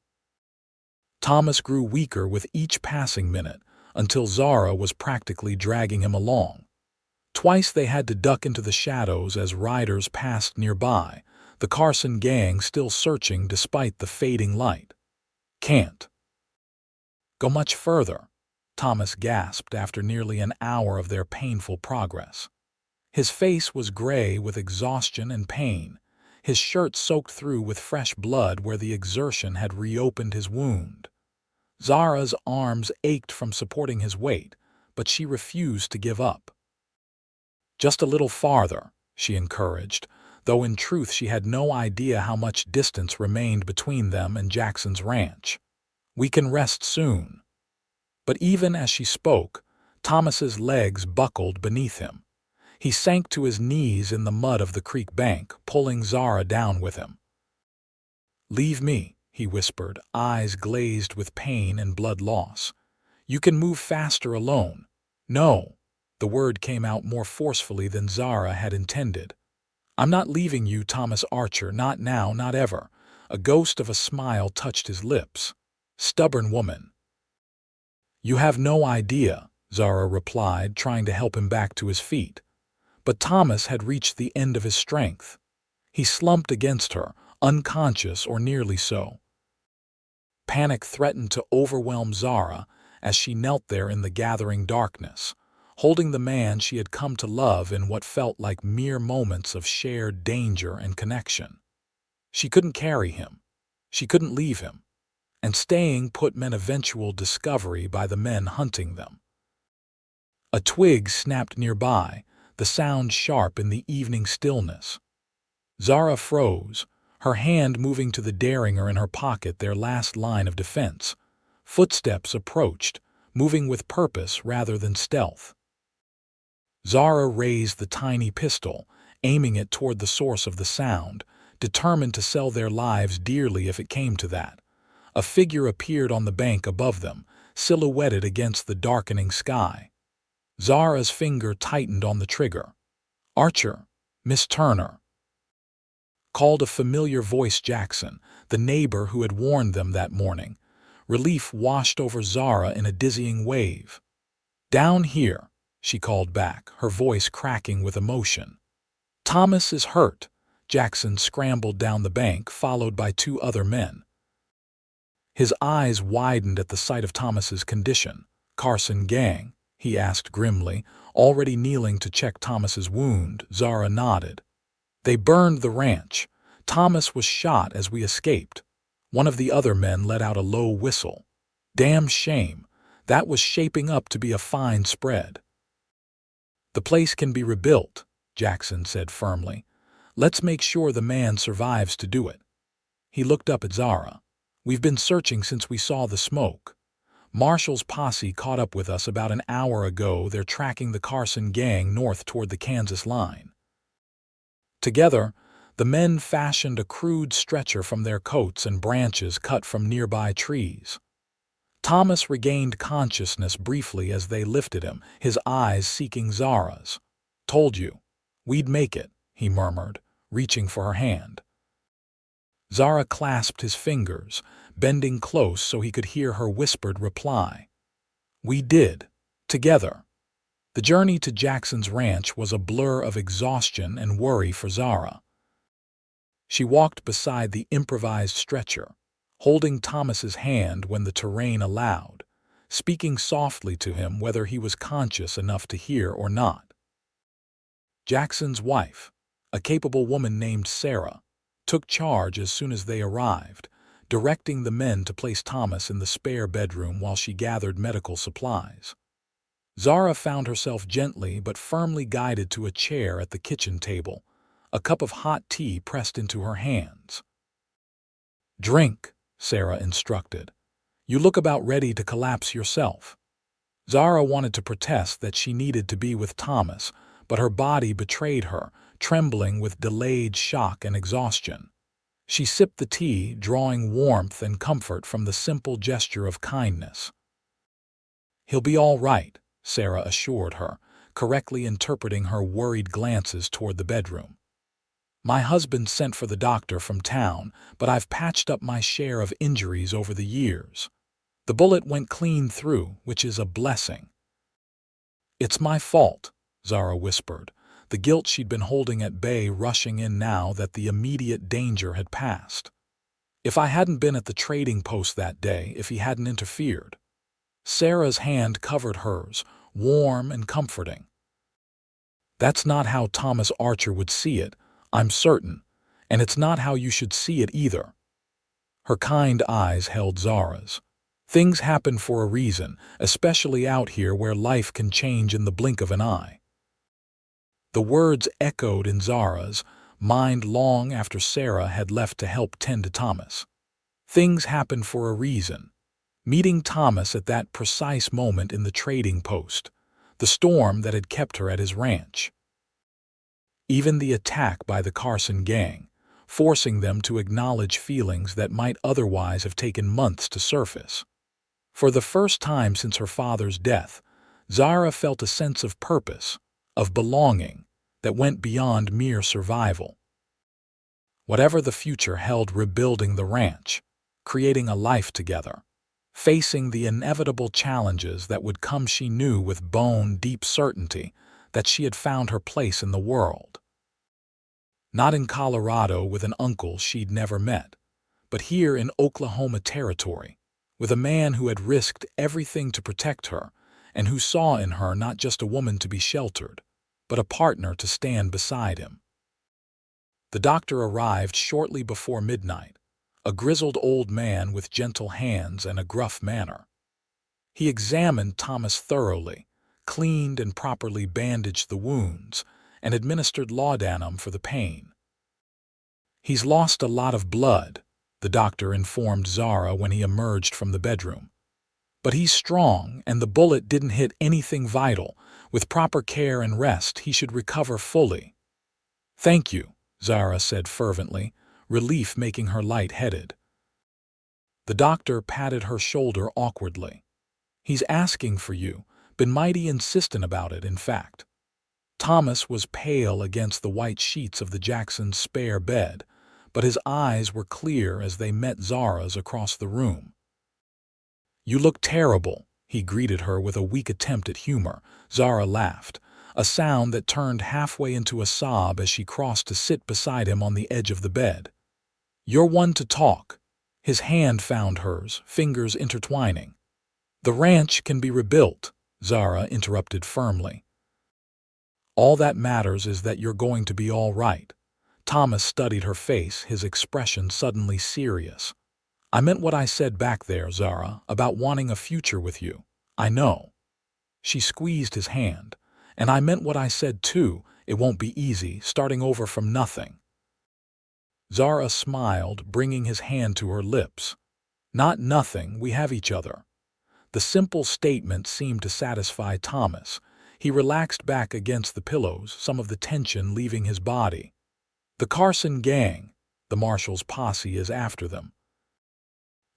Thomas grew weaker with each passing minute until Zara was practically dragging him along. Twice they had to duck into the shadows as riders passed nearby, the Carson gang still searching despite the fading light. "Can't go much further," Thomas gasped after nearly an hour of their painful progress. His face was gray with exhaustion and pain, his shirt soaked through with fresh blood where the exertion had reopened his wound. Zara's arms ached from supporting his weight, but she refused to give up. "Just a little farther," she encouraged, though in truth she had no idea how much distance remained between them and Jackson's ranch. "We can rest soon." But even as she spoke, Thomas's legs buckled beneath him. He sank to his knees in the mud of the creek bank, pulling Zara down with him. "Leave me," he whispered, eyes glazed with pain and blood loss. "You can move faster alone." "No." The word came out more forcefully than Zara had intended. "I'm not leaving you, Thomas Archer, not now, not ever." A ghost of a smile touched his lips. "Stubborn woman." "You have no idea," Zara replied, trying to help him back to his feet. But Thomas had reached the end of his strength. He slumped against her, unconscious or nearly so. Panic threatened to overwhelm Zara as she knelt there in the gathering darkness, holding the man she had come to love in what felt like mere moments of shared danger and connection. She couldn't carry him. She couldn't leave him. And staying put meant eventual discovery by the men hunting them. A twig snapped nearby, the sound sharp in the evening stillness. Zara froze, her hand moving to the derringer in her pocket, their last line of defense. Footsteps approached, moving with purpose rather than stealth. Zara raised the tiny pistol, aiming it toward the source of the sound, determined to sell their lives dearly if it came to that. A figure appeared on the bank above them, silhouetted against the darkening sky. Zara's finger tightened on the trigger. "Archer, Miss Turner," called a familiar voice. Jackson, the neighbor who had warned them that morning. Relief washed over Zara in a dizzying wave. "Down here," she called back, her voice cracking with emotion. "Thomas is hurt." Jackson scrambled down the bank, followed by two other men. His eyes widened at the sight of Thomas's condition. "Carson gang?" he asked grimly, already kneeling to check Thomas's wound. Zara nodded. "They burned the ranch. Thomas was shot as we escaped." One of the other men let out a low whistle. "Damn shame. That was shaping up to be a fine spread." "The place can be rebuilt," Jackson said firmly. "Let's make sure the man survives to do it." He looked up at Zara. "We've been searching since we saw the smoke. Marshall's posse caught up with us about an hour ago. They're tracking the Carson gang north toward the Kansas line." Together, the men fashioned a crude stretcher from their coats and branches cut from nearby trees. Thomas regained consciousness briefly as they lifted him, his eyes seeking Zara's. "Told you. We'd make it," he murmured, reaching for her hand. Zara clasped his fingers, bending close so he could hear her whispered reply. "We did. Together." The journey to Jackson's ranch was a blur of exhaustion and worry for Zara. She walked beside the improvised stretcher, holding Thomas's hand when the terrain allowed, speaking softly to him whether he was conscious enough to hear or not. Jackson's wife, a capable woman named Sarah, took charge as soon as they arrived, directing the men to place Thomas in the spare bedroom while she gathered medical supplies. Zara found herself gently but firmly guided to a chair at the kitchen table, a cup of hot tea pressed into her hands. "Drink," Sarah instructed. "You look about ready to collapse yourself." Zara wanted to protest that she needed to be with Thomas, but her body betrayed her, trembling with delayed shock and exhaustion. She sipped the tea, drawing warmth and comfort from the simple gesture of kindness. "He'll be all right," Sarah assured her, correctly interpreting her worried glances toward the bedroom. "My husband sent for the doctor from town, but I've patched up my share of injuries over the years. The bullet went clean through, which is a blessing." "It's my fault," Zara whispered, the guilt she'd been holding at bay rushing in now that the immediate danger had passed. "If I hadn't been at the trading post that day, if he hadn't interfered." Sarah's hand covered hers, warm and comforting. That's not how Thomas Archer would see it, I'm certain, and it's not how you should see it either. Her kind eyes held Zara's. Things happen for a reason, especially out here where life can change in the blink of an eye. The words echoed in Zara's mind long after Sarah had left to help tend to Thomas. Things happen for a reason. Meeting Thomas at that precise moment in the trading post, the storm that had kept her at his ranch. Even the attack by the Carson gang, forcing them to acknowledge feelings that might otherwise have taken months to surface. For the first time since her father's death, Zara felt a sense of purpose, of belonging, that went beyond mere survival. Whatever the future held, rebuilding the ranch, creating a life together, facing the inevitable challenges that would come, she knew with bone-deep certainty that she had found her place in the world. Not in Colorado with an uncle she'd never met, but here in Oklahoma territory, with a man who had risked everything to protect her and who saw in her not just a woman to be sheltered, but a partner to stand beside him. The doctor arrived shortly before midnight, a grizzled old man with gentle hands and a gruff manner. He examined Thomas thoroughly, cleaned and properly bandaged the wounds, and administered laudanum for the pain. "He's lost a lot of blood," the doctor informed Zara when he emerged from the bedroom. "But he's strong, and the bullet didn't hit anything vital. With proper care and rest, he should recover fully." "Thank you," Zara said fervently, relief making her light-headed. The doctor patted her shoulder awkwardly. "He's asking for you, been mighty insistent about it, in fact." Thomas was pale against the white sheets of the Jacksons' spare bed, but his eyes were clear as they met Zara's across the room. "You look terrible," he greeted her with a weak attempt at humor. Zara laughed, a sound that turned halfway into a sob as she crossed to sit beside him on the edge of the bed. "You're one to talk." His hand found hers, fingers intertwining. "The ranch can be rebuilt," Zara interrupted firmly. "All that matters is that you're going to be all right." Thomas studied her face, his expression suddenly serious. "I meant what I said back there, Zara, about wanting a future with you. I know." She squeezed his hand. "And I meant what I said too. It won't be easy, starting over from nothing." Zara smiled, bringing his hand to her lips. "Not nothing, we have each other." The simple statement seemed to satisfy Thomas. He relaxed back against the pillows, some of the tension leaving his body. "The Carson gang, the marshal's posse is after them."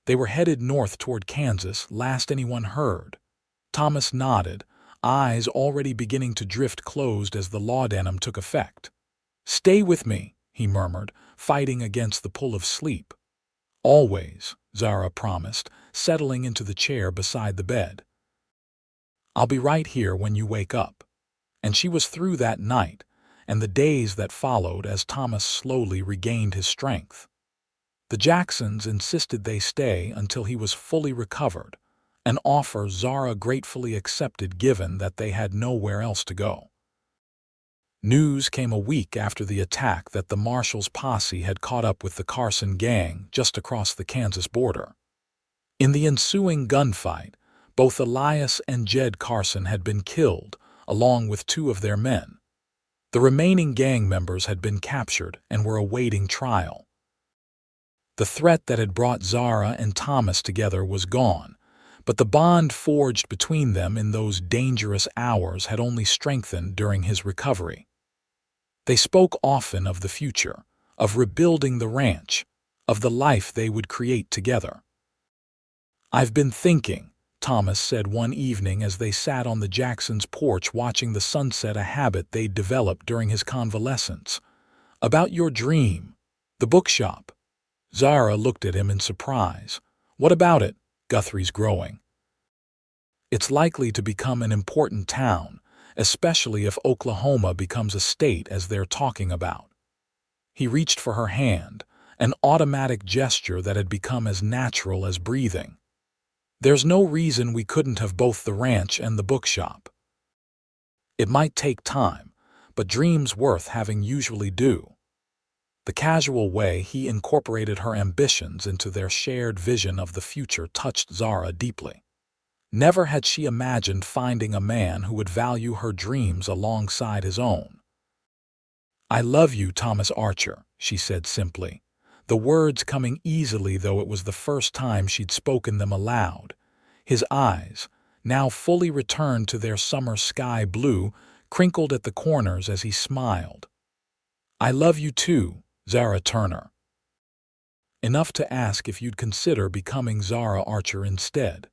They were headed north toward Kansas, last anyone heard. Thomas nodded, eyes already beginning to drift closed as the laudanum took effect. "Stay with me," he murmured, fighting against the pull of sleep. "Always," Zara promised, settling into the chair beside the bed. "I'll be right here when you wake up." And she was through that night, and the days that followed as Thomas slowly regained his strength. The Jacksons insisted they stay until he was fully recovered, an offer Zara gratefully accepted given that they had nowhere else to go. News came a week after the attack that the marshal's posse had caught up with the Carson gang just across the Kansas border. In the ensuing gunfight, both Elias and Jed Carson had been killed, along with 2 of their men. The remaining gang members had been captured and were awaiting trial. The threat that had brought Zara and Thomas together was gone, but the bond forged between them in those dangerous hours had only strengthened during his recovery. They spoke often of the future, of rebuilding the ranch, of the life they would create together. "I've been thinking," Thomas said one evening as they sat on the Jacksons' porch watching the sunset, a habit they'd developed during his convalescence, "about your dream, the bookshop." Zara looked at him in surprise. "What about it?" "Guthrie's growing. It's likely to become an important town, especially if Oklahoma becomes a state as they're talking about." He reached for her hand, an automatic gesture that had become as natural as breathing. "There's no reason we couldn't have both the ranch and the bookshop. It might take time, but dreams worth having usually do. The casual way he incorporated her ambitions into their shared vision of the future touched Zara deeply. Never had she imagined finding a man who would value her dreams alongside his own. "I love you, Thomas Archer," she said simply, the words coming easily though it was the first time she'd spoken them aloud. His eyes, now fully returned to their summer sky blue, crinkled at the corners as he smiled. "I love you too, Zara Turner." Enough to ask if you'd consider becoming Zara Archer instead.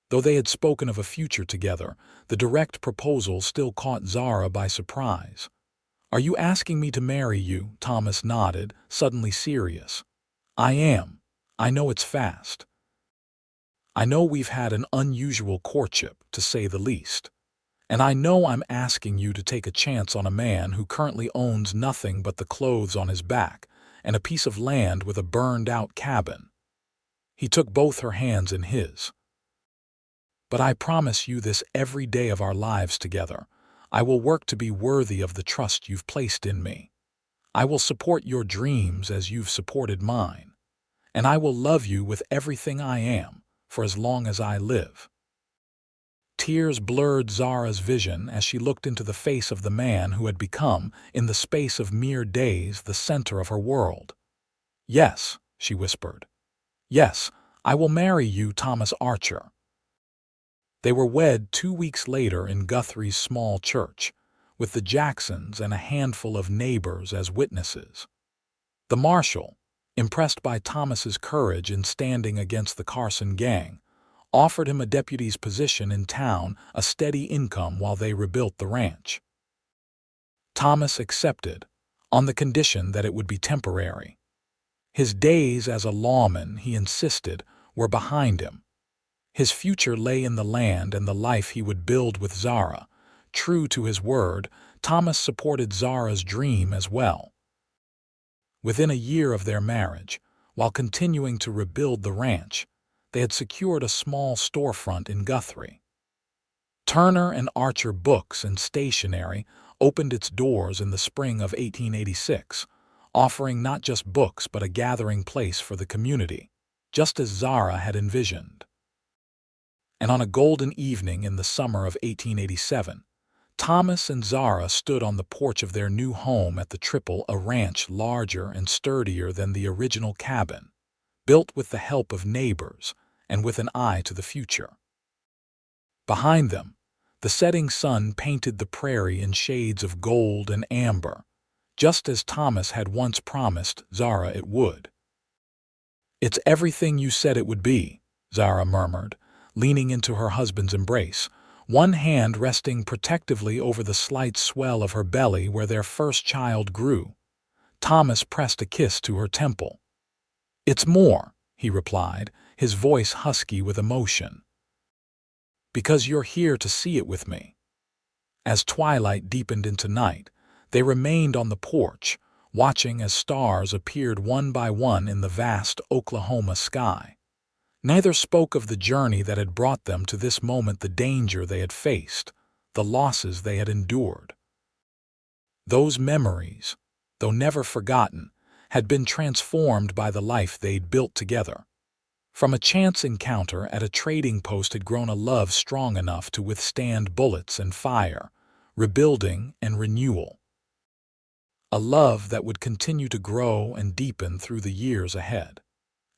Though they had spoken of a future together, the direct proposal still caught Zara by surprise. "Are you asking me to marry you?" Thomas nodded, suddenly serious. "I am. I know it's fast. I know we've had an unusual courtship, to say the least. And I know I'm asking you to take a chance on a man who currently owns nothing but the clothes on his back and a piece of land with a burned-out cabin." He took both her hands in his. "But I promise you this every day of our lives together. I will work to be worthy of the trust you've placed in me. I will support your dreams as you've supported mine. And I will love you with everything I am, for as long as I live." Tears blurred Zara's vision as she looked into the face of the man who had become, in the space of mere days, the center of her world. "Yes," she whispered. "Yes, I will marry you, Thomas Archer." They were wed 2 weeks later in Guthrie's small church, with the Jacksons and a handful of neighbors as witnesses. The marshal, impressed by Thomas's courage in standing against the Carson gang, offered him a deputy's position in town, a steady income while they rebuilt the ranch. Thomas accepted, on the condition that it would be temporary. His days as a lawman, he insisted, were behind him. His future lay in the land and the life he would build with Zara. True to his word, Thomas supported Zara's dream as well. Within a year of their marriage, while continuing to rebuild the ranch, they had secured a small storefront in Guthrie. Turner and Archer Books and Stationery opened its doors in the spring of 1886, offering not just books but a gathering place for the community, just as Zara had envisioned. And on a golden evening in the summer of 1887, Thomas and Zara stood on the porch of their new home at the Triple, a ranch larger and sturdier than the original cabin, built with the help of neighbors and with an eye to the future. Behind them, the setting sun painted the prairie in shades of gold and amber, just as Thomas had once promised Zara it would. "It's everything you said it would be," Zara murmured, leaning into her husband's embrace, one hand resting protectively over the slight swell of her belly where their first child grew. Thomas pressed a kiss to her temple. "It's more," he replied, his voice husky with emotion. "Because you're here to see it with me." As twilight deepened into night, they remained on the porch, watching as stars appeared one by one in the vast Oklahoma sky. Neither spoke of the journey that had brought them to this moment, the danger they had faced, the losses they had endured. Those memories, though never forgotten, had been transformed by the life they'd built together. From a chance encounter at a trading post had grown a love strong enough to withstand bullets and fire, rebuilding and renewal. A love that would continue to grow and deepen through the years ahead,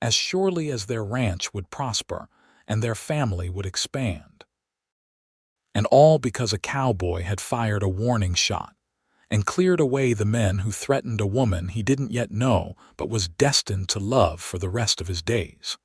as surely as their ranch would prosper and their family would expand. And all because a cowboy had fired a warning shot and cleared away the men who threatened a woman he didn't yet know but was destined to love for the rest of his days.